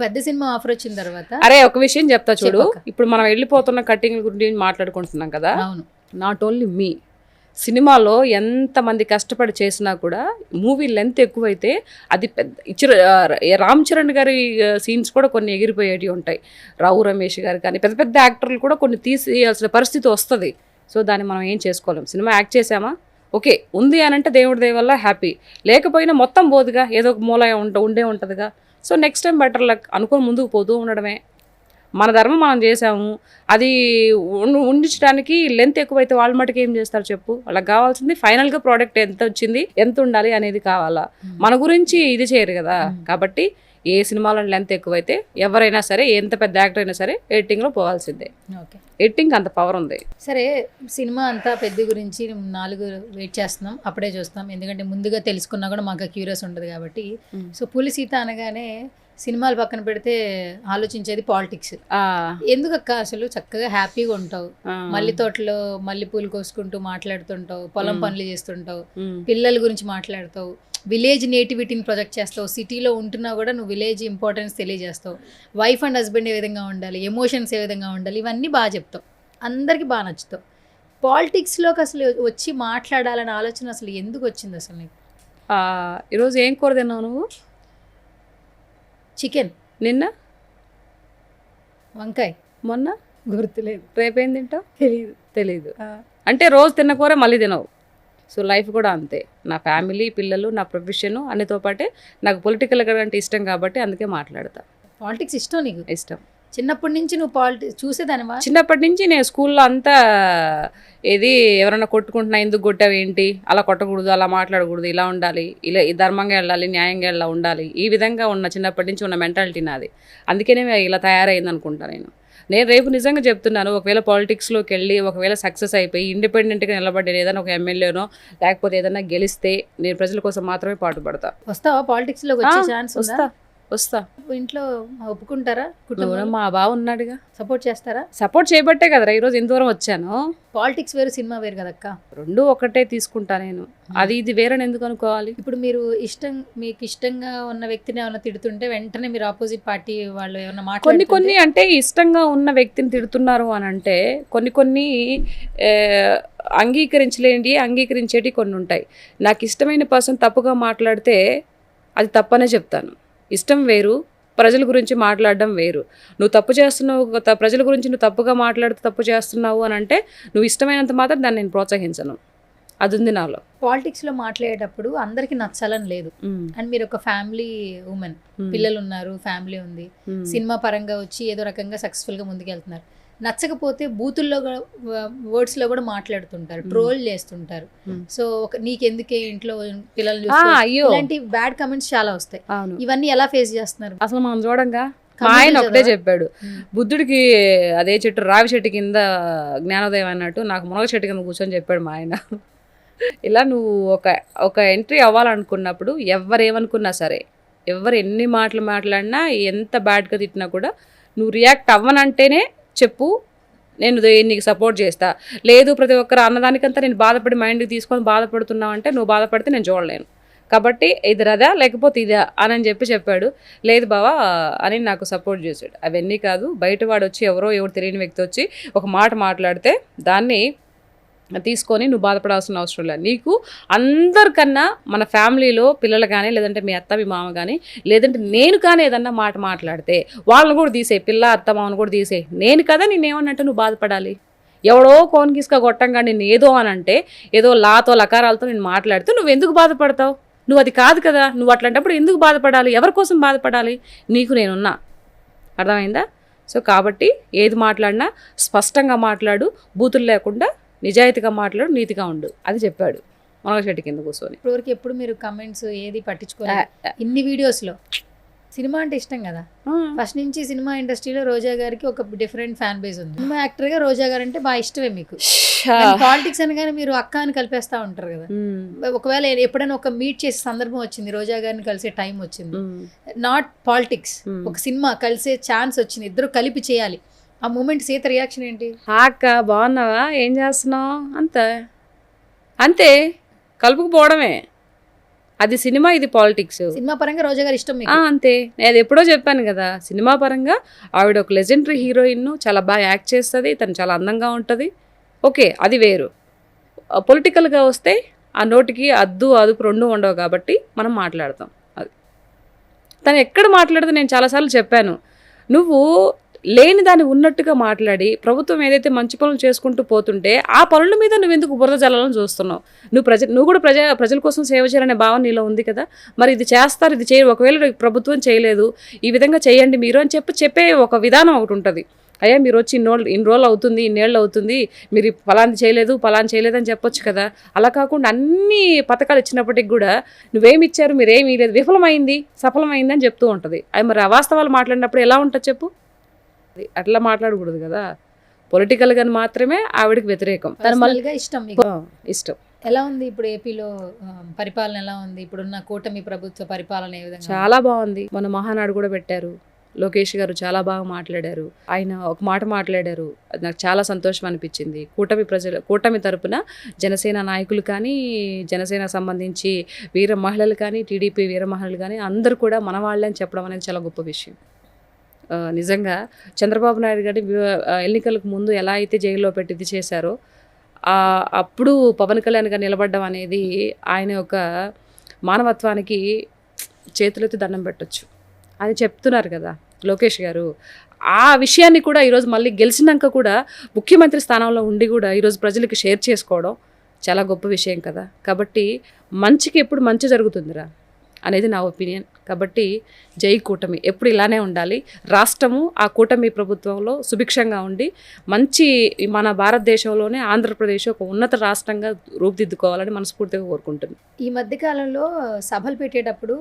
పెద్ద సినిమా ఆఫర్ వచ్చిన తర్వాత. అరే ఒక విషయం చెప్తా చూడు, ఇప్పుడు మనం వెళ్ళిపోతున్న కట్టింగ్ గురించి మాట్లాడుకుంటున్నాం కదా. అవును. నాట్ ఓన్లీ మీ సినిమాలో ఎంతమంది కష్టపడి చేసినా కూడా మూవీ లెంత్ ఎక్కువైతే అది పెద్ద రామ్ చరణ్ గారి సీన్స్ కూడా కొన్ని ఎగిరిపోయేవి ఉంటాయి. రావు రమేష్ గారు కానీ పెద్ద పెద్ద యాక్టర్లు కూడా కొన్ని తీసేయాల్సిన పరిస్థితి వస్తుంది. సో దాన్ని మనం ఏం చేసుకోలేం. సినిమా యాక్ట్ చేసామా, ఓకే ఉంది అని అంటే దేవుడి దయ వల్ల హ్యాపీ, లేకపోయినా మొత్తం పోదుగా, ఏదో ఒక మూల ఉండే ఉంటుందిగా. So next time better luck అనుకొని ముందుకు పోతూ ఉండడమే. మన ధర్మం మనం చేసాము. అది ఉండించడానికి లెంత్ ఎక్కువైతే వాళ్ళ మటుకు ఏం చేస్తారు చెప్పు? వాళ్ళకి కావాల్సింది ఫైనల్గా ప్రోడక్ట్ ఎంత వచ్చింది, ఎంత ఉండాలి అనేది కావాలా. మన గురించి ఇది చేయరు కదా. కాబట్టి ఏ సినిమాలో లెంత్ ఎక్కువైతే ఎవరైనా సరే, ఎంత పెద్ద యాక్టర్ అయినా సరే ఎడిటింగ్లో పోవాల్సిందే. ఓకే, ఎడిటింగ్ అంత పవర్ ఉంది. సరే సినిమా అంతా పెద్ద గురించి 4 వెయిట్ చేస్తున్నాం, అప్పుడే చూస్తాం. ఎందుకంటే ముందుగా తెలుసుకున్నా కూడా మాకు క్యూరియస్ ఉంటుంది కాబట్టి. సో పులి సీత అనగానే సినిమాలు పక్కన పెడితే ఆలోచించేది పాలిటిక్స్. ఎందుకక్క అసలు చక్కగా హ్యాపీగా ఉంటావు, మల్లి తోటలో మల్లి పూలు కోసుకుంటూ మాట్లాడుతుంటావు, పొలం పనులు చేస్తుంటావు, పిల్లల గురించి మాట్లాడతావు, విలేజ్ నేటివిటీని ప్రొజెక్ట్ చేస్తావు, సిటీలో ఉంటున్నా కూడా నువ్వు విలేజ్ ఇంపార్టెన్స్ తెలియజేస్తావు, వైఫ్ అండ్ హస్బెండ్ ఏ విధంగా ఉండాలి, ఎమోషన్స్ ఏ విధంగా ఉండాలి, ఇవన్నీ బాగా చెప్తావు, అందరికీ బాగా నచ్చుతావు. పాలిటిక్స్లోకి అసలు వచ్చి మాట్లాడాలనే ఆలోచన అసలు ఎందుకు వచ్చింది అసలు నీకు? ఈరోజు ఏం కూర తిన్నావు నువ్వు? చికెన్. నిన్న వంకాయ. మొన్న గుర్తులేదు. రేపేం తింటావు? తెలీదు. అంటే రోజు తిన్న కూర మళ్ళీ తినవు. సో లైఫ్ కూడా అంతే. నా ఫ్యామిలీ, పిల్లలు, నా ప్రొఫెషను అన్నితో పాటే నాకు పొలిటికల్ అంటే ఇష్టం కాబట్టి అందుకే మాట్లాడతా. పాలిటిక్స్ ఇష్టం నీకు? ఇష్టం. చిన్నప్పటి నుంచి నువ్వు పాలిటిక్స్ చూసేదానివా? చిన్నప్పటి నుంచి నేను స్కూల్లో అంతా ఏది ఎవరైనా కొట్టుకుంటున్నా, ఎందుకు కొట్టావు ఏంటి, అలా కొట్టకూడదు, అలా మాట్లాడకూడదు, ఇలా ఉండాలి, ఇలా ధర్మంగా వెళ్ళాలి, న్యాయంగా ఇలా ఉండాలి, ఈ విధంగా ఉన్న చిన్నప్పటి నుంచి ఉన్న మెంటాలిటీ నాది. అందుకనే ఇలా తయారైంది అనుకుంటా. నేను రేపు నిజంగా చెప్తున్నాను, ఒకవేళ పాలిటిక్స్లోకి వెళ్ళి ఒకవేళ సక్సెస్ అయిపోయి ఇండిపెండెంట్గా నిలబడి ఏదైనా ఒక ఎమ్మెల్యేనో లేకపోతే ఏదైనా గెలిస్తే నేను ప్రజల కోసం మాత్రమే పాటుపడతా. వస్తావా పాలిటిక్స్లోకి వచ్చే ఛాన్స్? వస్తా. ఇంట్లో ఒప్పుకుంటారా? కుటుంబం మా బావ ఉన్నాడుగా, సపోర్ట్ చేస్తారా? సపోర్ట్ చేయబట్టే కదరా ఈరోజు ఎంత దూరం వచ్చాను. పాలిటిక్స్ వేరు, సినిమా వేరు కదక్క. రెండు ఒకటే తీసుకుంటా నేను. అది ఇది వేరని ఎందుకు అనుకోవాలి? ఇప్పుడు మీరు మీకు ఇష్టంగా ఉన్న వ్యక్తిని ఏమైనా తిడుతుంటే వెంటనే మీరు ఆపోజిట్ పార్టీ వాళ్ళు ఏమైనా మాట్లాడుతుంటే కొన్ని అంటే ఇష్టంగా ఉన్న వ్యక్తిని తిడుతున్నారు అని అంటే కొన్ని అంగీకరించేటి కొన్ని ఉంటాయి. నాకు ఇష్టమైన పర్సన్ తప్పుగా మాట్లాడితే అది తప్పనే చెప్తాను. ఇష్టం వేరు, ప్రజల గురించి మాట్లాడడం వేరు. నువ్వు తప్పు చేస్తున్నావు, ప్రజల గురించి నువ్వు తప్పుగా మాట్లాడుతూ తప్పు చేస్తున్నావు అని అంటే నువ్వు ఇష్టమైనంత మాత్రం దాన్ని నేను ప్రోత్సహించను. అది ఉంది నాలో. పాలిటిక్స్లో మాట్లాడేటప్పుడు అందరికీ నచ్చాలని లేదు. అండ్ మీరు ఒక ఫ్యామిలీ ఉమెన్, పిల్లలు ఉన్నారు, ఫ్యామిలీ ఉంది, సినిమా పరంగా వచ్చి ఏదో రకంగా సక్సెస్ఫుల్గా ముందుకెళ్తున్నారు. నచ్చకపోతే బూతుల్లో వర్డ్స్లో కూడా మాట్లాడుతుంటారు, ట్రోల్ చేస్తుంటారు. సో నీకెందుకే ఇంట్లో పిల్లలు ఇలాంటి బ్యాడ్ కమెంట్స్ చాలా వస్తాయి. ఇవన్నీ ఎలా ఫేస్ చేస్తున్నారు? అసలు మనం చూడంగా మా ఆయన ఒకటే చెప్పాడు, బుద్ధుడికి అదే చెట్టు రావి చెట్టు కింద జ్ఞానోదయం అన్నట్టు నాకు మునగ చెట్టు కింద కూర్చొని చెప్పాడు మా ఆయన. ఇలా నువ్వు ఒక ఎంట్రీ అవ్వాలనుకున్నప్పుడు ఎవరేమనుకున్నా సరే, ఎవరు ఎన్ని మాటలు మాట్లాడినా, ఎంత బ్యాడ్గా తిట్టినా కూడా నువ్వు రియాక్ట్ అవ్వనంటేనే చెప్పు, నేను నీకు సపోర్ట్ చేస్తా. లేదు ప్రతి ఒక్కరు అన్నదానికంతా నేను బాధపడి మైండ్కి తీసుకొని బాధపడుతున్నావు అంటే నువ్వు బాధపడితే నేను చూడలేను. కాబట్టి ఇది అదా లేకపోతే ఇదా అని చెప్పాడు. లేదు బావా అని నాకు సపోర్ట్ చేశాడు. అవన్నీ కాదు, బయట వాడు వచ్చి ఎవరో తెలియని వ్యక్తి వచ్చి ఒక మాట మాట్లాడితే దాన్ని తీసుకొని నువ్వు బాధపడాల్సిన అవసరం లేదు. నీకు అందరికన్నా మన ఫ్యామిలీలో పిల్లలు కానీ, లేదంటే మీ అత్త మీ మామ కానీ, లేదంటే నేను కానీ ఏదన్నా మాట మాట్లాడితే వాళ్ళని కూడా తీసేయి, పిల్ల అత్త మామను కూడా తీసేయి. నేను కదా నేనేమన్నట్టు నువ్వు బాధపడాలి. ఎవడో కోన్కిస్గా కొట్టంగా నేను ఏదో అని అంటే, ఏదో లాతో లకారాలతో నేను మాట్లాడితే నువ్వు ఎందుకు బాధపడతావు? నువ్వు అది కాదు కదా. నువ్వు అట్లాంటప్పుడు ఎందుకు బాధపడాలి? ఎవరి కోసం బాధపడాలి? నీకు నేనున్నా. అర్థమైందా? సో కాబట్టి ఏది మాట్లాడినా స్పష్టంగా మాట్లాడు, బూతులు లేకుండా నిజాయితీగా మాట్లాడు, నీతిగా ఉండు. అది చెప్పాడు మునగ చెట్టు కింద కూర్చొని. ఇప్పటివరకు ఎప్పుడు మీరు కమెంట్స్ ఏది పట్టించుకోలేదు. ఇన్ని వీడియోస్లో సినిమా అంటే ఇష్టం కదా, ఫస్ట్ నుంచి సినిమా ఇండస్ట్రీలో రోజా గారికి ఒక డిఫరెంట్ ఫ్యాన్ బేస్ ఉంది. సినిమా యాక్టర్గా రోజా గారు అంటే బాగా ఇష్టమే మీకు. పాలిటిక్స్ అనగానే మీరు అక్క అని కలిపేస్తా ఉంటారు కదా. ఒకవేళ ఎప్పుడైనా ఒక మీట్ చేసే సందర్భం వచ్చింది, రోజా గారిని కలిసే టైం వచ్చింది, నాట్ పాలిటిక్స్, ఒక సినిమా కలిసే ఛాన్స్ వచ్చింది, ఇద్దరు కలిపి చేయాలి, ఆ మూమెంట్ సీత రియాక్షన్ ఏంటి? అక్క బాగున్నావా, ఏం చేస్తున్నావు, అంతే కలుపుకుపోవడమే. అది సినిమా, ఇది పాలిటిక్స్. సినిమా పరంగా రోజా గారు ఇష్టం మీకు? అంతే. నేను అది ఎప్పుడో చెప్పాను కదా, సినిమా పరంగా ఆవిడ ఒక లెజెండరీ హీరోయిన్, చాలా బాగా యాక్ట్ చేస్తుంది, తను చాలా అందంగా ఉంటుంది, ఓకే అది వేరు. పొలిటికల్గా వస్తే ఆ నోటికి అదుపు రెండు ఉండవు కాబట్టి మనం మాట్లాడతాం. అది తను ఎక్కడ మాట్లాడితే నేను చాలాసార్లు చెప్పాను, నువ్వు లేని దాన్ని ఉన్నట్టుగా మాట్లాడి ప్రభుత్వం ఏదైతే మంచి పనులు చేసుకుంటూ పోతుంటే ఆ పనుల మీద నువ్వు ఎందుకు బురద జల్లాలని చూస్తున్నావు? నువ్వు కూడా ప్రజల కోసం సేవ చేయాలనే భావన నీలో ఉంది కదా. మరి ఇది చేస్తారు, ఇది చేయ, ఒకవేళ ప్రభుత్వం చేయలేదు ఈ విధంగా చేయండి మీరు అని చెప్పే ఒక విధానం ఒకటి ఉంటుంది. అయ్యా మీరు వచ్చి ఇన్ని రోజులు అవుతుంది, ఇన్నేళ్ళు అవుతుంది, మీరు ఫలాంది చేయలేదు అని చెప్పొచ్చు కదా. అలా కాకుండా అన్ని పథకాలు ఇచ్చినప్పటికి కూడా నువ్వేమి ఇచ్చారు, మీరేమీ లేదు, విఫలమైంది సఫలమైంది అని చెప్తూ ఉంటుంది. అది మరి అవాస్తవాలు మాట్లాడినప్పుడు ఎలా ఉంటుంది చెప్పు? అట్లా మాట్లాడకూడదు కదా. పొలిటికల్గా మాత్రమే ఆవిడకి వ్యతిరేకం. పర్సనల్గా ఇష్టం మీకు? ఇష్టం. ఎలా ఉంది ఇప్పుడు ఏపీలో పరిపాలన ఎలా ఉంది? ఇప్పుడున్న కూటమి ప్రభుత్వ పరిపాలన ఏ విధంగా? చాలా బాగుంది. మన మహానాడు కూడా పెట్టారు. లోకేష్ గారు చాలా బాగా మాట్లాడారు. ఆయన ఒక మాట మాట్లాడారు, అది నాకు చాలా సంతోషం అనిపించింది. కూటమి తరపున జనసేన నాయకులు కానీ, జనసేన సంబంధించి వీర మహిళలు కానీ, టీడీపీ వీర మహిళలు కానీ అందరూ కూడా మన వాళ్ళే అని చెప్పడం అనేది చాలా గొప్ప విషయం. నిజంగా చంద్రబాబు నాయుడు గారి ఎన్నికలకు ముందు ఎలా అయితే జైల్లో పెట్టి ఇది చేశారో అప్పుడు పవన్ కళ్యాణ్ గారు నిలబడడం అనేది ఆయన యొక్క మానవత్వానికి చేతులెత్తి దండం పెట్టొచ్చు అని చెప్తున్నారు కదా లోకేష్ గారు. ఆ విషయాన్ని కూడా ఈరోజు మళ్ళీ గెలిచినాక కూడా ముఖ్యమంత్రి స్థానంలో ఉండి కూడా ఈరోజు ప్రజలకి షేర్ చేసుకోవడం చాలా గొప్ప విషయం కదా. కాబట్టి మంచికి ఎప్పుడు మంచి జరుగుతుందిరా అనేది నా ఒపీనియన్. కాబట్టి జై కూటమి, ఎప్పుడు ఇలానే ఉండాలి. రాష్ట్రము ఆ కూటమి ప్రభుత్వంలో సుభిక్షంగా ఉండి మంచి మన భారతదేశంలోనే ఆంధ్రప్రదేశ్ ఒక ఉన్నత రాష్ట్రంగా రూపుదిద్దుకోవాలని మనస్ఫూర్తిగా కోరుకుంటుంది. ఈ మధ్య కాలంలో సభలు పెట్టేటప్పుడు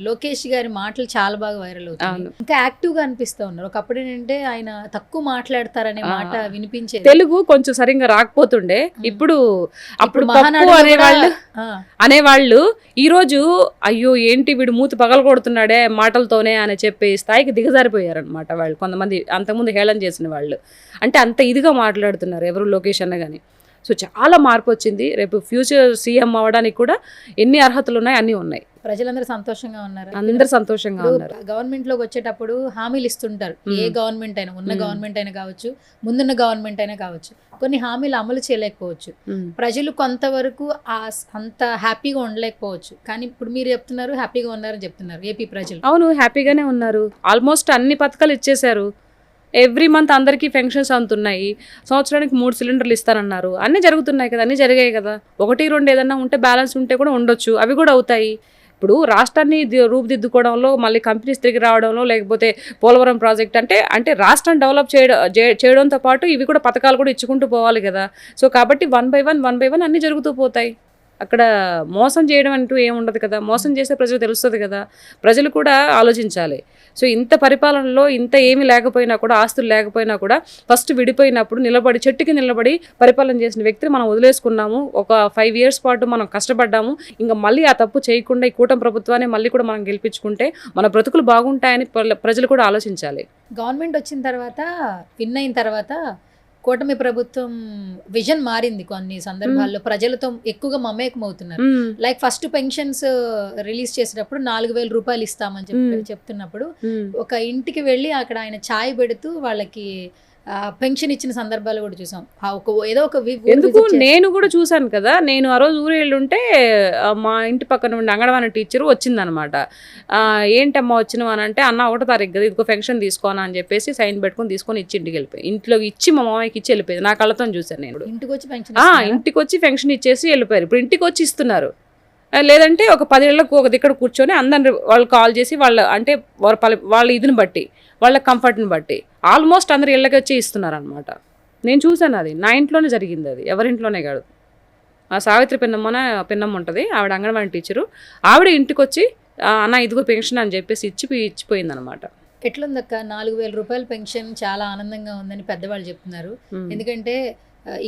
లోకేష్ గారి మాటలు చాలా బాగా వైరల్ అవుతాయి, ఇంకా యాక్టివ్గా అనిపిస్తూ ఉన్నారు. ఒకప్పుడు ఏంటంటే ఆయన తక్కువ మాట్లాడతారనే మాట వినిపించేది, తెలుగు కొంచెం సరిగ్గా రాకపోతుండే. ఇప్పుడు అప్పుడు అనేవాళ్ళు ఈరోజు అయ్యో ఏంటి వీడు మూతి పగలగొడుతున్నాడే మాటలతోనే అని చెప్పే స్థాయికి దిగజారిపోయారనమాట వాళ్ళు. కొంతమంది అంతకుముందు హేళన చేసిన వాళ్ళు అంటే అంత ఇదిగా మాట్లాడుతున్నారు ఎవరు లోకేష్ అన్న కానీ. సో చాలా మార్పు వచ్చింది. రేపు ఫ్యూచర్ సీఎం అవ్వడానికి కూడా ఎన్ని అర్హతలు ఉన్నాయి అన్నీ ఉన్నాయి. ప్రజలందరూ సంతోషంగా ఉన్నారు, అందరు సంతోషంగా ఉన్నారు. గవర్నమెంట్ లోకి వచ్చేటప్పుడు హామీలు ఇస్తుంటారు, ఏ గవర్నమెంట్ అయినా, ఉన్న గవర్నమెంట్ అయినా కావచ్చు, ముందున్న గవర్నమెంట్ అయినా కావచ్చు, కొన్ని హామీలు అమలు చేయలేకపోవచ్చు, ప్రజలు కొంతవరకు అంత హ్యాపీగా ఉండలేకపోవచ్చు. కానీ ఇప్పుడు మీరు చెప్తున్నారు హ్యాపీగా ఉన్నారని చెప్తున్నారు ఏపీ ప్రజలు. అవును, హ్యాపీగానే ఉన్నారు. ఆల్మోస్ట్ అన్ని పథకాలు ఇచ్చేశారు. ఎవ్రీ మంత్ అందరికీ పెన్షన్స్ అందుతున్నాయి. సంవత్సరానికి 3 సిలిండర్లు ఇస్తారన్నారు. అన్నీ జరుగుతున్నాయి కదా, అన్నీ జరిగాయి కదా. 1-2 ఏదన్నా ఉంటే బ్యాలెన్స్ ఉంటే కూడా ఉండొచ్చు, అవి కూడా అవుతాయి. ఇప్పుడు రాష్ట్రాన్ని రూపుదిద్దుకోవడంలో మళ్ళీ కంపెనీస్ తిరిగి రావడంలో లేకపోతే పోలవరం ప్రాజెక్ట్ అంటే రాష్ట్రం డెవలప్ చేయడంతో పాటు ఇవి కూడా పథకాలు కూడా ఇచ్చుకుంటూ పోవాలి కదా. సో కాబట్టి 1 by 1 అన్నీ జరుగుతూ పోతాయి. అక్కడ మోసం చేయడం అంటూ ఏముండదు కదా. మోసం చేస్తే ప్రజలు తెలుస్తుంది కదా, ప్రజలు కూడా ఆలోచించాలి. సో ఇంత పరిపాలనలో ఇంత ఏమీ లేకపోయినా కూడా, ఆస్తులు లేకపోయినా కూడా ఫస్ట్ విడిపోయినప్పుడు చెట్టుకి నిలబడి పరిపాలన చేసిన వ్యక్తిని మనం వదిలేసుకున్నాము. ఒక 5 years పాటు మనం కష్టపడ్డాము. ఇంకా మళ్ళీ ఆ తప్పు చేయకుండా ఈ కూటమి ప్రభుత్వాన్ని మళ్ళీ కూడా మనం గెలిపించుకుంటే మన బ్రతుకులు బాగుంటాయని ప్రజలు కూడా ఆలోచించాలి. గవర్నమెంట్ వచ్చిన తర్వాత, విన్ అయిన తర్వాత కూటమి ప్రభుత్వం విజన్ మారింది. కొన్ని సందర్భాల్లో ప్రజలతో ఎక్కువగా మమేకం అవుతున్నారు. లైక్ ఫస్ట్ పెన్షన్స్ రిలీజ్ చేసేటప్పుడు 4,000 రూపాయలు ఇస్తామని చెప్తున్నప్పుడు ఒక ఇంటికి వెళ్ళి అక్కడ ఆయన ఛాయ్ పెడుతూ వాళ్ళకి పెన్షన్ ఇచ్చిన సందర్భాలు కూడా చూసాం. ఎందుకు నేను కూడా చూసాను కదా. నేను ఆ రోజు ఊరు వెళ్ళుంటే మా ఇంటి పక్కన ఉండి అంగన్వాడీ టీచర్ వచ్చిందనమాట. ఏంటమ్మా వచ్చినావు అని అంటే, అన్న 1వ తారీఖు కదా ఇదిగో పెన్షన్ తీసుకోనా అని చెప్పేసి సైన్ పెట్టుకొని తీసుకొని ఇచ్చి ఇంటికి వెళ్ళిపోయి, ఇంట్లో ఇచ్చి మా మామయ్యకి ఇచ్చి వెళ్ళిపోయింది. నా కళ్ళతో చూసాను నేను. ఇంటికి వచ్చి పెన్షన్ ఇచ్చేసి వెళ్ళిపోయారు. ఇప్పుడు ఇంటికి వచ్చి ఇస్తున్నారు. లేదంటే ఒక 10 ఏళ్ళకు ఒక దిక్కడ కూర్చొని అందరిని వాళ్ళు కాల్ చేసి వాళ్ళ ఇదిని బట్టి, వాళ్ళ కంఫర్ట్ని బట్టి ఆల్మోస్ట్ అందరు ఇళ్ళకి వచ్చి ఇస్తున్నారు అనమాట. నేను చూసాను, అది నా ఇంట్లోనే జరిగింది. అది ఎవరింట్లోనే కాదు. ఆ సావిత్రి పిన్నమ్మ ఉంటుంది, ఆవిడ అంగన్వాడీ టీచరు. ఆవిడ ఇంటికి వచ్చి అన్న ఇదిగో పెన్షన్ అని చెప్పేసి ఇచ్చిపోయింది అనమాట. ఎట్లుందక్క 4,000 రూపాయల పెన్షన్ చాలా ఆనందంగా ఉందని పెద్దవాళ్ళు చెప్తున్నారు. ఎందుకంటే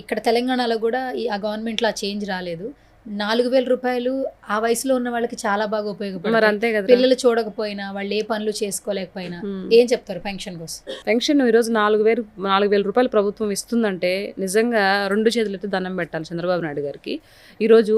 ఇక్కడ తెలంగాణలో కూడా ఆ గవర్నమెంట్లో ఆ చేంజ్ రాలేదు. 4,000 రూపాయలు ఆ వయసులో ఉన్న వాళ్ళకి చాలా బాగా ఉపయోగపడుతుంది. పిల్లలు చూడకపోయినా, వాళ్ళు ఏ పనులు చేసుకోలేకపోయినా ఏం చెప్తారు పెన్షన్ కోసం? పెన్షన్ ఈరోజు 4,000 రూపాయలు ప్రభుత్వం ఇస్తుందంటే నిజంగా 2 చేతులతో దండం పెట్టాలి చంద్రబాబు నాయుడు గారికి. ఈరోజు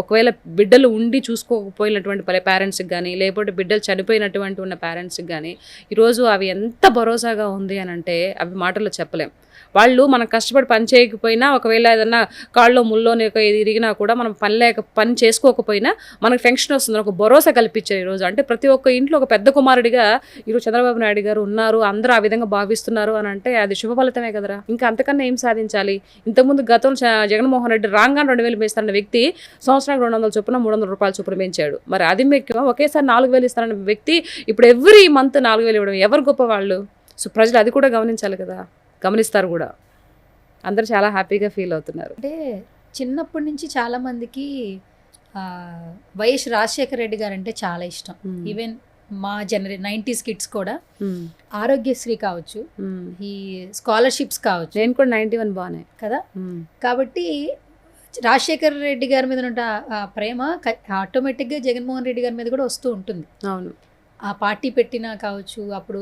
ఒకవేళ బిడ్డలు ఉండి చూసుకోకపోయినటువంటి పేరెంట్స్కి కానీ, లేకపోతే బిడ్డలు చనిపోయినటువంటి ఉన్న పేరెంట్స్కి కానీ ఈరోజు అవి ఎంత భరోసాగా ఉంది అని అంటే అవి మాటల్లో చెప్పలేం. వాళ్ళు మనం కష్టపడి పని చేయకపోయినా, ఒకవేళ ఏదన్నా కాళ్ళలో ముల్లోని ఇరిగినా కూడా మనం పని చేసుకోకపోయినా మనకు పెన్షన్ వస్తుంది, ఒక భరోసా కల్పించారు ఈరోజు. అంటే ప్రతి ఒక్క ఇంట్లో ఒక పెద్ద కుమారుడిగా ఈరోజు చంద్రబాబు నాయుడు గారు ఉన్నారు, అందరూ ఆ విధంగా భావిస్తున్నారు అని అంటే అది శుభ ఫలితమే కదరా. ఇంకా అంతకన్నా ఏం సాధించాలి? ఇంతకుముందు గతంలో జగన్మోహన్ రెడ్డి రాంగానే 2,000 వేస్తారన్న వ్యక్తి సంవత్సరానికి 200 చొప్పున 300 రూపాయల చొప్పున పెంచాడు. మరి అది మీకు ఒకేసారి 4,000 ఇస్తారన్న వ్యక్తి ఇప్పుడు ఎవ్రీ మంత్ 4,000 ఇవ్వడం ఎవరు గొప్ప వాళ్ళు? సో ప్రజలు అది కూడా గమనించాలి కదా, గమనిస్తారు కూడా. అందరూ చాలా హ్యాపీగా ఫీల్ అవుతున్నారు. అంటే చిన్నప్పటి నుంచి చాలా మందికి వైఎస్ రాజశేఖర రెడ్డి గారు అంటే చాలా ఇష్టం. ఈవెన్ మా 90s కిడ్స్ కూడా ఆరోగ్యశ్రీ కావచ్చు, ఈ స్కాలర్షిప్స్ కావచ్చు. నేను కూడా 91 బాగానే కదా. కాబట్టి రాజశేఖర రెడ్డి గారి మీద ఉన్న ప్రేమ ఆటోమేటిక్గా జగన్మోహన్ రెడ్డి గారి మీద కూడా వస్తూ ఉంటుంది. అవును. ఆ పార్టీ పెట్టినా కావచ్చు, అప్పుడు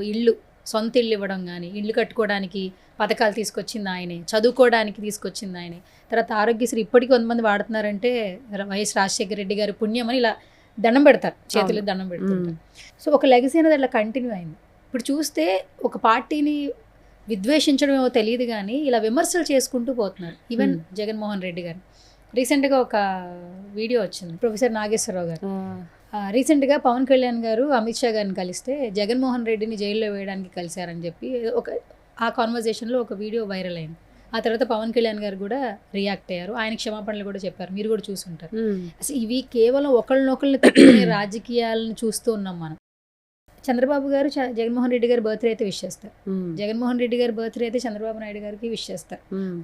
సొంత ఇల్లు ఇవ్వడం కానీ, ఇల్లు కట్టుకోవడానికి పథకాలు తీసుకొచ్చింది ఆయనే, చదువుకోవడానికి తీసుకొచ్చింది ఆయనే. తర్వాత ఆరోగ్యశ్రీ ఇప్పటికీ కొంతమంది వాడుతున్నారంటే వైఎస్ రాజశేఖర రెడ్డి గారి పుణ్యం అని ఇలా దండం పెడతారు, చేతులు దండం పెడుతుంటారు. సో ఒక లెగసీ అనేది అట్లా కంటిన్యూ అయింది. ఇప్పుడు చూస్తే ఒక పార్టీని విద్వేషించడం ఏమో తెలియదు కానీ ఇలా విమర్శలు చేసుకుంటూ పోతున్నారు. ఈవెన్ జగన్మోహన్ రెడ్డి గారు రీసెంట్గా ఒక వీడియో వచ్చింది, ప్రొఫెసర్ నాగేశ్వరరావు గారు రీసెంట్గా పవన్ కళ్యాణ్ గారు అమిత్ షా గారిని కలిస్తే జగన్మోహన్ రెడ్డిని జైల్లో వేయడానికి కలిశారని చెప్పి ఆ కాన్వర్జేషన్లో ఒక వీడియో వైరల్ అయింది. ఆ తర్వాత పవన్ కళ్యాణ్ గారు కూడా రియాక్ట్ అయ్యారు, ఆయన క్షమాపణలు కూడా చెప్పారు, మీరు కూడా చూసుంటారు. అసలు ఇవి కేవలం ఒకళ్ళనొకళ్ళని తిట్టుకునే రాజకీయాలను చూస్తూ ఉన్నాం మనం. చంద్రబాబు గారు జగన్మోహన్ రెడ్డి గారి బర్త్డే అయితే విష్ చేస్తారు, జగన్మోహన్ రెడ్డి గారి బర్త్డే అయితే చంద్రబాబు నాయుడు గారికి విష్ చేస్తారు.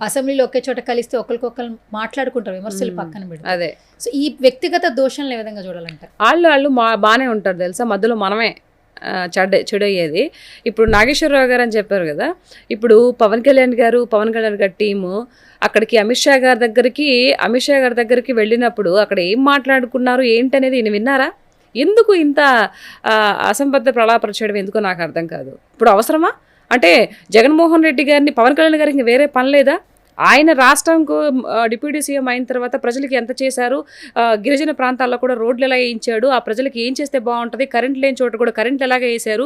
అసెంబ్లీలో ఒకే చోట కలిస్తే ఒకరికొకరు మాట్లాడుకుంటారు, విమర్శలు పక్కన పెడతారు. అదే. సో ఈ వ్యక్తిగత దోషాలను ఏ విధంగా చూడాలంటారు? వాళ్ళు బాగానే ఉంటారు తెలుసా, మధ్యలో మనమే చెడయ్యేది. ఇప్పుడు నాగేశ్వరరావు గారు అని చెప్పారు కదా, ఇప్పుడు పవన్ కళ్యాణ్ గారి టీము అక్కడికి అమిత్ షా గారి దగ్గరికి వెళ్ళినప్పుడు అక్కడ ఏం మాట్లాడుకున్నారు ఏంటనేది ఈయన విన్నారా? ఎందుకు ఇంత అసంబద్ధ ప్రలాపరచడం ఎందుకో నాకు అర్థం కాదు. ఇప్పుడు అవసరమా? అంటే జగన్మోహన్ రెడ్డి గారిని, పవన్ కళ్యాణ్ గారికి వేరే పని లేదా? ఆయన రాష్ట్రంకు డిప్యూటీ సీఎం అయిన తర్వాత ప్రజలకి ఎంత చేశారు, గిరిజన ప్రాంతాల్లో కూడా రోడ్లు ఎలా వేయించాడు, ఆ ప్రజలకి ఏం చేస్తే బాగుంటుంది, కరెంట్ లేని చోట కూడా కరెంట్లు ఎలాగ వేశారు,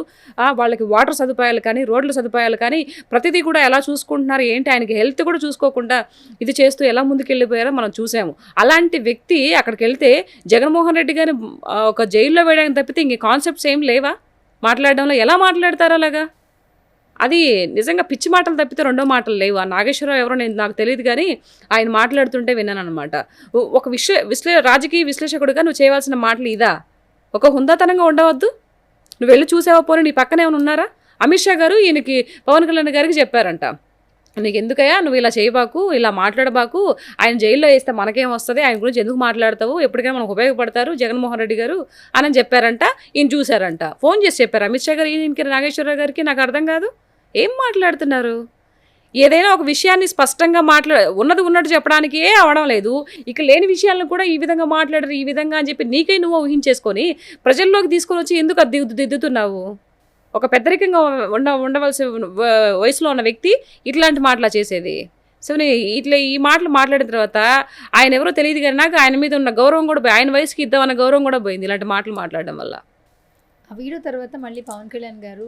వాళ్ళకి వాటర్ సదుపాయాలు కానీ, రోడ్ల సదుపాయాలు కానీ ప్రతిదీ కూడా ఎలా చూసుకుంటున్నారు ఏంటి, ఆయనకి హెల్త్ కూడా చూసుకోకుండా ఇది చేస్తూ ఎలా ముందుకెళ్ళిపోయారో మనం చూసాము. అలాంటి వ్యక్తి అక్కడికి వెళ్తే జగన్మోహన్ రెడ్డి గారిని ఒక జైల్లో వేయడానికి తప్పితే ఇంక కాన్సెప్ట్స్ ఏం లేవా మాట్లాడడంలో? ఎలా మాట్లాడతారు అలాగా? అది నిజంగా పిచ్చి మాటలు తప్పితే రెండో మాటలు లేవు. ఆ నాగేశ్వరరావు ఎవరో నాకు తెలియదు కానీ ఆయన మాట్లాడుతుంటే విన్నాను అనమాట. ఒక రాజకీయ విశ్లేషకుడిగా నువ్వు చేయవలసిన మాటలు ఇదా? ఒక హుందాతనంగా ఉండవద్దు? నువ్వు వెళ్ళి చూసావా? పోనీ నీ పక్కనే ఏమైనా ఉన్నారా? అమిత్ షా గారు ఈయనకి పవన్ కళ్యాణ్ గారికి చెప్పారంట, నీకు ఎందుకయ్యా నువ్వు ఇలా చేయబాకు, ఇలా మాట్లాడబాకు, ఆయన జైల్లో వేస్తే మనకేం వస్తుంది, ఆయన గురించి ఎందుకు మాట్లాడతావు, ఎప్పటికైనా మనకు ఉపయోగపడతారు జగన్మోహన్ రెడ్డి గారు అని చెప్పారంట. ఈయన చూశారంట, ఫోన్ చేసి చెప్పారు అమిత్ షా గారు ఈయనకి, నాగేశ్వరరావు గారికి. నాకు అర్థం కాదు, ఏం మాట్లాడుతున్నారు? ఏదైనా ఒక విషయాన్ని స్పష్టంగా ఉన్నది ఉన్నట్టు చెప్పడానికే అవడం లేదు, ఇక లేని విషయాలను కూడా ఈ విధంగా మాట్లాడరు, ఈ విధంగా అని చెప్పి నీకై నువ్వు ఊహించేసుకొని ప్రజల్లోకి తీసుకొని వచ్చి ఎందుకు అది దిద్దుతున్నావు? ఒక పెద్దరికంగా ఉండవలసిన వయసులో ఉన్న వ్యక్తి ఇట్లాంటి మాటలు చేసేది. సో ఇట్లా ఈ మాటలు మాట్లాడిన తర్వాత ఆయన ఎవరో తెలియదు కానీ నాకు ఆయన మీద ఉన్న గౌరవం కూడా ఆయన వయసుకి ఇద్దామన్న గౌరవం కూడా పోయింది ఇలాంటి మాటలు మాట్లాడడం వల్ల. ఆ వీడియో తర్వాత మళ్ళీ పవన్ కళ్యాణ్ గారు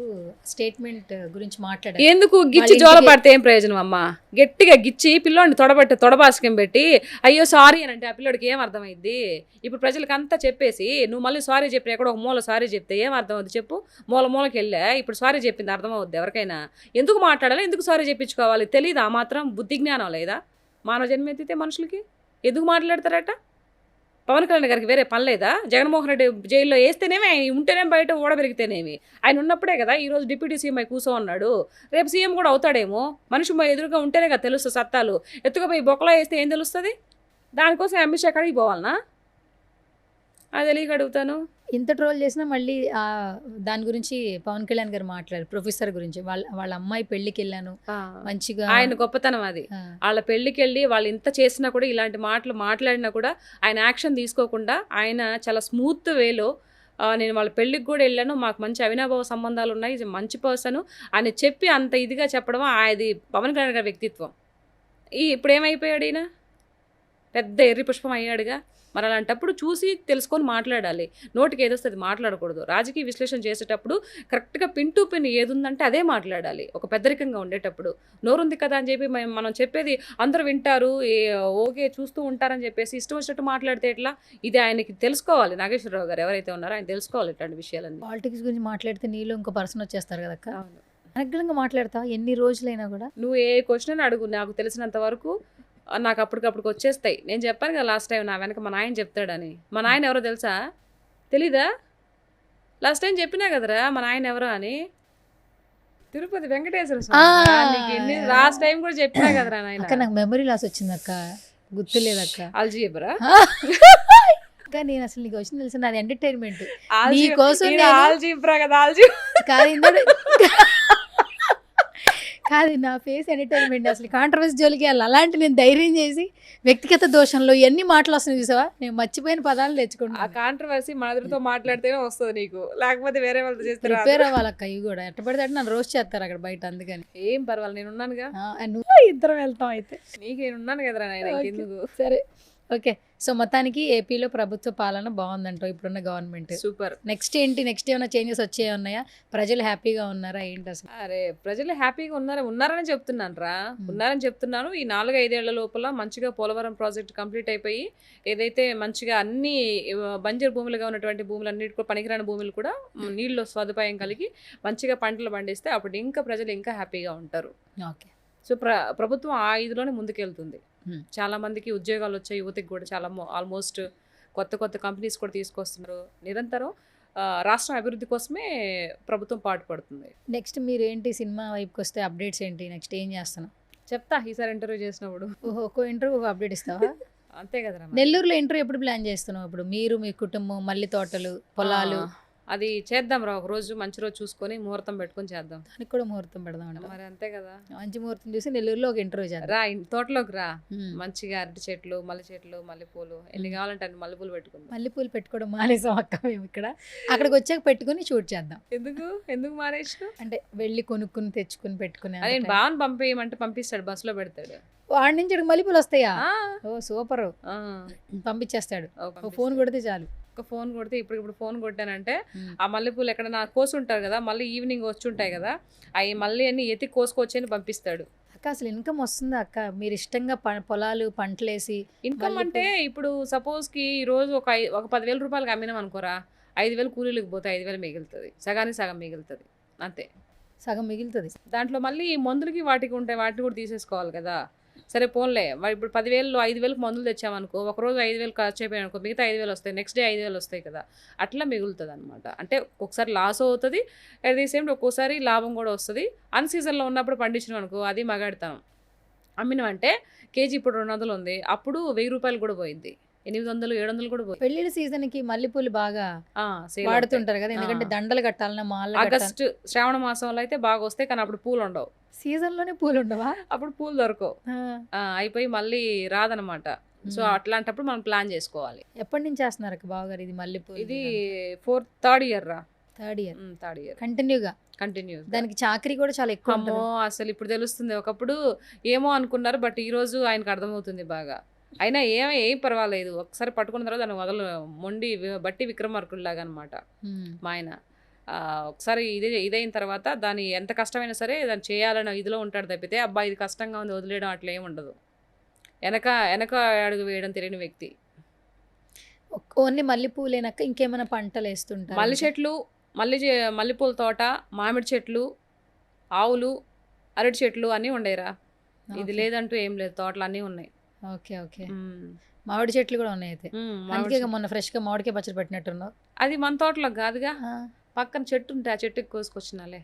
స్టేట్మెంట్ గురించి మాట్లాడారు. ఎందుకు గిచ్చి జోల పడితే ఏం ప్రయోజనం అమ్మా? గట్టిగా గిచ్చి పిల్లోడిని తొడబాసుకం పెట్టి అయ్యో సారీ అని అంటే ఆ పిల్లోడికి ఏం అర్థమైంది? ఇప్పుడు ప్రజలకు అంతా చెప్పేసి నువ్వు మళ్ళీ సారీ చెప్పి ఎక్కడ ఒక మూల సారీ చెప్తే ఏం అర్థం అవుద్ది చెప్పు? మూలకి వెళ్ళా ఇప్పుడు సారీ చెప్పింది అర్థం అవుద్ది ఎవరికైనా? ఎందుకు మాట్లాడాలి, ఎందుకు సారీ చెప్పించుకోవాలి? తెలీదు? ఆ మాత్రం బుద్ధి జ్ఞానం లేదా? మానవ జన్మ ఎత్తితే మనుషులకి ఎందుకు మాట్లాడతారట? పవన్ కళ్యాణ్ గారికి వేరే పని లేదా? జగన్మోహన్ రెడ్డి జైల్లో వేస్తేనేమి, ఆయన ఉంటేనేమి, బయట ఓడబెరిగితేనేమి, ఆయన ఉన్నప్పుడే కదా ఈరోజు డిప్యూటీ సీఎం అయి కూర్చో ఉన్నాడు. రేపు సీఎం కూడా అవుతాడేమో. మనిషి ఎదురుగా ఉంటేనే కదా తెలుస్తుంది సత్తాలు. ఎత్తుకుపోయి బొక్కలో వేస్తే ఏం తెలుస్తుంది? దానికోసం అమిత్ షా కాడికి పోవాలనా? అది తెలియక అడుగుతాను. ఇంత ట్రోల్ చేసినా మళ్ళీ దాని గురించి పవన్ కళ్యాణ్ గారు మాట్లాడారు, ప్రొఫెసర్ గురించి. వాళ్ళ అమ్మాయి పెళ్లికి వెళ్ళాను, మంచిగా ఆయన గొప్పతనం అది. వాళ్ళ పెళ్లికి వెళ్ళి వాళ్ళు ఇంత చేసినా కూడా, ఇలాంటి మాటలు మాట్లాడినా కూడా ఆయన యాక్షన్ తీసుకోకుండా ఆయన చాలా స్మూత్ వేలో నేను వాళ్ళ పెళ్ళికి కూడా వెళ్ళాను, మాకు మంచి అవినాభావ సంబంధాలు ఉన్నాయి, మంచి పర్సన్ అని చెప్పి అంత ఇదిగా చెప్పడం అది పవన్ కళ్యాణ్ గారి వ్యక్తిత్వం. ఇప్పుడు ఏమైపోయాడు ఈయన? పెద్ద ఎర్రి పుష్పం అయ్యాడుగా. మరి అలాంటప్పుడు చూసి తెలుసుకొని మాట్లాడాలి. నోటికి ఏదొస్తే అది మాట్లాడకూడదు. రాజకీయ విశ్లేషణ చేసేటప్పుడు కరెక్ట్గా పిన్ టు పిన్ ఏది ఉందంటే అదే మాట్లాడాలి. ఒక పెద్దరికంగా ఉండేటప్పుడు నోరుంది కదా అని చెప్పి మనం చెప్పేది అందరూ వింటారు, ఓకే చూస్తూ ఉంటారని చెప్పేసి ఇష్టం వచ్చినట్టు మాట్లాడితే ఎట్లా? ఇది ఆయనకి తెలుసుకోవాలి. నాగేశ్వరరావు గారు ఎవరైతే ఉన్నారో ఆయన తెలుసుకోవాలి ఇట్లాంటి విషయాలన్నీ. పాలిటిక్స్ గురించి మాట్లాడితే నీలో ఇంకో పర్సన్ వచ్చేస్తారు కదక్క. అనర్గళంగా మాట్లాడతావు ఎన్ని రోజులైనా కూడా. నువ్వు ఏ క్వశ్చన్ అడుగు, నాకు తెలిసినంత వరకు నాకు అప్పటికప్పుడు వచ్చేస్తాయి. నేను చెప్పాను కదా లాస్ట్ టైం నా వెనక మా నాయన చెప్తాడని. మా నాయన ఎవరో తెలుసా? తెలీదా? లాస్ట్ టైం చెప్పినా కదరా మా నాయన ఎవరో అని. తిరుపతి వెంకటేశ్వర స్వామి. లాస్ట్ టైం కూడా చెప్పినా కదరా నాయన. అక్క నాకు మెమరీ లాస్ వచ్చింది అక్క, గుర్తులేదక్క. అల్జీబ్రా అక్క నేను అసలు నీకు వచ్చింది తెలుసు, నాది ఎంటర్టైన్మెంట్ నీ కోసం. ఆల్జీబ్రా కదా కాదు కాదు నా ఫేస్ ఎంటర్టైన్మెంట్. అసలు కాంట్రవర్సీ జోలికి వెళ్ళాలి. అలాంటి నేను ధైర్యం చేసి వ్యక్తిగత దోషంలో ఎన్ని మాటలు వస్తున్నాయి చూసావా, నేను మర్చిపోయిన పదాలు తెచ్చుకుంటా. ఆ కాంట్రవర్సీ మనతో మాట్లాడితేనే వస్తుంది నీకు, లేకపోతే వేరే వాళ్ళతో చేస్తే ప్రిపేర్ అవ్వాలక్క. ఇవి కూడా ఎట్ట పడితే అంటే నన్ను రోస్ట్ చేస్తారు అక్కడ బయట. అందుకని ఏం పర్వాలేదు, నేను ఉన్నానుగా. నువ్వు ఇద్దరం వెళ్తాం అయితే. నీకు నేను ఉన్నాను కదరా నాయన, ఇంకెందుకు. సరే ఓకే. సో మొత్తానికి ఏపీలో ప్రభుత్వ పాలన బాగుందంటావు ఇప్పుడున్న గవర్నమెంట్. సూపర్. నెక్స్ట్ ఏంటి? నెక్స్ట్ ఏమైనా చేంజెస్ వచ్చాయి ఉన్నాయా? ప్రజలు హ్యాపీగా ఉన్నారా ఏంటి అసలు? అరే ప్రజలు హ్యాపీగా ఉన్నారని చెప్తున్నాను రా, ఉన్నారని చెప్తున్నాను. ఈ 4-5 ఏళ్ల లోపల మంచిగా పోలవరం ప్రాజెక్ట్ కంప్లీట్ అయిపోయి ఏదైతే మంచిగా అన్ని బంజరు భూములుగా ఉన్నటువంటి భూములన్నిటి కూడా, పనికిరాని భూములు కూడా నీళ్ళు సదుపాయం కలిగి మంచిగా పంటలు పండిస్తే అప్పుడు ఇంకా ప్రజలు ఇంకా హ్యాపీగా ఉంటారు. ఓకే. సో ప్రభుత్వం ఆ ఇదిలోనే ముందుకెళ్తుంది. చాలా మందికి ఉద్యోగాలు వచ్చాయి, యువతకి కూడా చాలా ఆల్మోస్ట్ కొత్త కంపెనీస్ కూడా తీసుకొస్తున్నారు. నిరంతరం రాష్ట్రం అభివృద్ధి కోసమే ప్రభుత్వం పాటుపడుతుంది. నెక్స్ట్ మీరు ఏంటి సినిమా వైపుకి వస్తే అప్డేట్స్ ఏంటి? నెక్స్ట్ ఏం చేస్తున్నావు చెప్తా ఈసారి ఇంటర్వ్యూ చేసినప్పుడు. ఒక్కో ఇంటర్వ్యూ ఒక అప్డేట్ ఇస్తావా? అంతే కదరా. నెల్లూరులో ఇంటర్వ్యూ ఎప్పుడు ప్లాన్ చేస్తున్నావు? ఇప్పుడు మీరు, మీ కుటుంబం, మల్లి తోటలు, పొలాలు అది చేద్దాం రా, ఒక రోజు మంచి రోజు చూసుకొని ముహూర్తం పెట్టుకొని చేద్దాం. దానికి కూడా ముహూర్తం పెడదాం. మరి అంతే కదా, మంచి ముహూర్తం చూసి నెల్లూరులో ఒక ఇంటర్వ్యూ చేద్దాం. రా తోటలోకి రా, మంచిగా అరటి చెట్లు, మల్లె చెట్లు, మల్లెపూలు ఎన్ని కావాలంటే అన్ని మల్లెపూలు పెట్టుకుందాం. మల్లెపూలు పెట్టుకోవడం మానేసాం అక్క మేము ఇక్కడ. అక్కడికి వచ్చాక పెట్టుకుని షూట్ చేద్దాం. ఎందుకు మానేసిన అంటే వెళ్ళి కొనుక్కుని తెచ్చుకుని పెట్టుకుని. నేను బావని పంపేయమంటే పంపిస్తాడు, బస్సులో పెడతాడు. వాడి నుంచి ఇక్కడికి మల్లెపూలు వస్తాయా? ఓ సూపర్, పంపించేస్తాడు. ఫోన్ కొడితే చాలు. ఒక ఫోన్ కొడితే ఇప్పుడు ఫోన్ కొట్టానంటే ఆ మల్లెపూలు ఎక్కడ నా కోసుంటారు కదా, మళ్ళీ ఈవినింగ్ వచ్చి ఉంటాయి కదా, అవి మళ్ళీ అన్ని ఎత్తి కోసుకొచ్చి పంపిస్తాడు. అక్క అసలు ఇన్కమ్ వస్తుందా అక్క? మీరు ఇష్టంగా పొలాలు పంటలు వేసి ఇన్కమ్ అంటే ఇప్పుడు సపోజ్కి ఈరోజు ఒక 10,000 రూపాయలకి అమ్మినాం అనుకోరా, 5,000 కూలీలకు పోతే 5,000 మిగులుతుంది, సగానికి సగం మిగులుతుంది అంతే. సగం మిగులుతుంది. దాంట్లో మళ్ళీ మందులకి వాటికి ఉంటాయి, వాటిని కూడా తీసేసుకోవాలి కదా. సరే పోన్లే, ఇప్పుడు 10,000 5,000 మందులు తెచ్చామనుకో, ఒకరోజు 5,000 ఖర్చు అయిపోయాయి అనుకో, మిగతా 5,000 వస్తాయి, నెక్స్ట్ డే 5,000 వస్తాయి కదా, అట్లా మిగులుతుంది అనమాట. అంటే ఒక్కొక్కసారి లాస్ అవుతుంది, అట్ ది సేమ్ ఒక్కోసారి లాభం కూడా వస్తుంది. అన్ సీజన్లో ఉన్నప్పుడు పండించినాం అనుకో అది మగాడతాం. అమ్మినామంటే కేజీ ఇప్పుడు 200 ఉంది, అప్పుడు 1,000 రూపాయలు కూడా పోయింది, 800 700 కూడా పోయింది. పెళ్లిళ్ళ సీజన్ కి మల్లెపూలు బాగా వాడుతుంటారు కదా, ఎందుకంటే దండలు కట్టాలన్నా మాల. ఆగస్టు శ్రావణ మాసంలో అయితే బాగా వస్తాయి, కానీ అప్పుడు పూలు ఉండవు. సీజన్ లోనే పూలు ఉండవా? అప్పుడు పూలు దొరకవు, అయిపోయి మళ్ళీ రాదనమాట. సో అట్లాంటప్పుడు మనం ప్లాన్ చేసుకోవాలి. ఎప్పటి నుంచి చేస్తున్నారు బావగారు ఇది మల్లెపూలు? ఇది థర్డ్ ఇయర్ రా. థర్డ్ ఇయర్ కంటిన్యూగా. దానికి చాకరీ కూడా చాలా ఎక్కువ. అసలు ఇప్పుడు తెలుస్తుంది, ఒకప్పుడు ఏమో అనుకున్నారు, బట్ ఈ రోజు ఆయనకు అర్థమవుతుంది బాగా. అయినా ఏం పర్వాలేదు, ఒకసారి పట్టుకున్న తర్వాత దాన్ని మొండి బట్టి విక్రమార్కుడిలాగా అనమాట మా ఆయన. ఒకసారి ఇదైన తర్వాత దాన్ని ఎంత కష్టమైనా సరే దాన్ని చేయాలన్న ఇదిలో ఉంటాడు తప్పితే, అబ్బా ఇది కష్టంగా ఉంది వదిలేయడం అట్లా ఏమి ఉండదు. వెనక అడుగు వేయడం తెలియని వ్యక్తి. ఓన్లీ మల్లెపూలేనాక ఇంకేమైనా పంటలు వేస్తుంటారు? మల్లె చెట్లు, మల్లెపూల తోట, మామిడి చెట్లు, ఆవులు, అరటి చెట్లు అన్నీ ఉండేరా. ఇది లేదంటూ ఏం లేదు, తోటలు అన్నీ ఉన్నాయి. Okay okay. మామిడి చెట్లు కూడా ఉన్నాయి అయితే. అందుకే మొన్న ఫ్రెష్ గా మామిడికాయ పచ్చడి పెట్టినట్టున్నావు. అది మన తోటలో కాదుగా, పక్కన చెట్టు ఉంటే ఆ చెట్టుకి కోసుకొచ్చినాలే.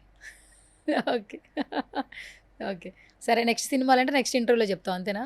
ఓకే ఓకే సరే. నెక్స్ట్ సినిమాలు అంటే నెక్స్ట్ ఇంటర్వ్యూలో చెప్తావు అంతేనా?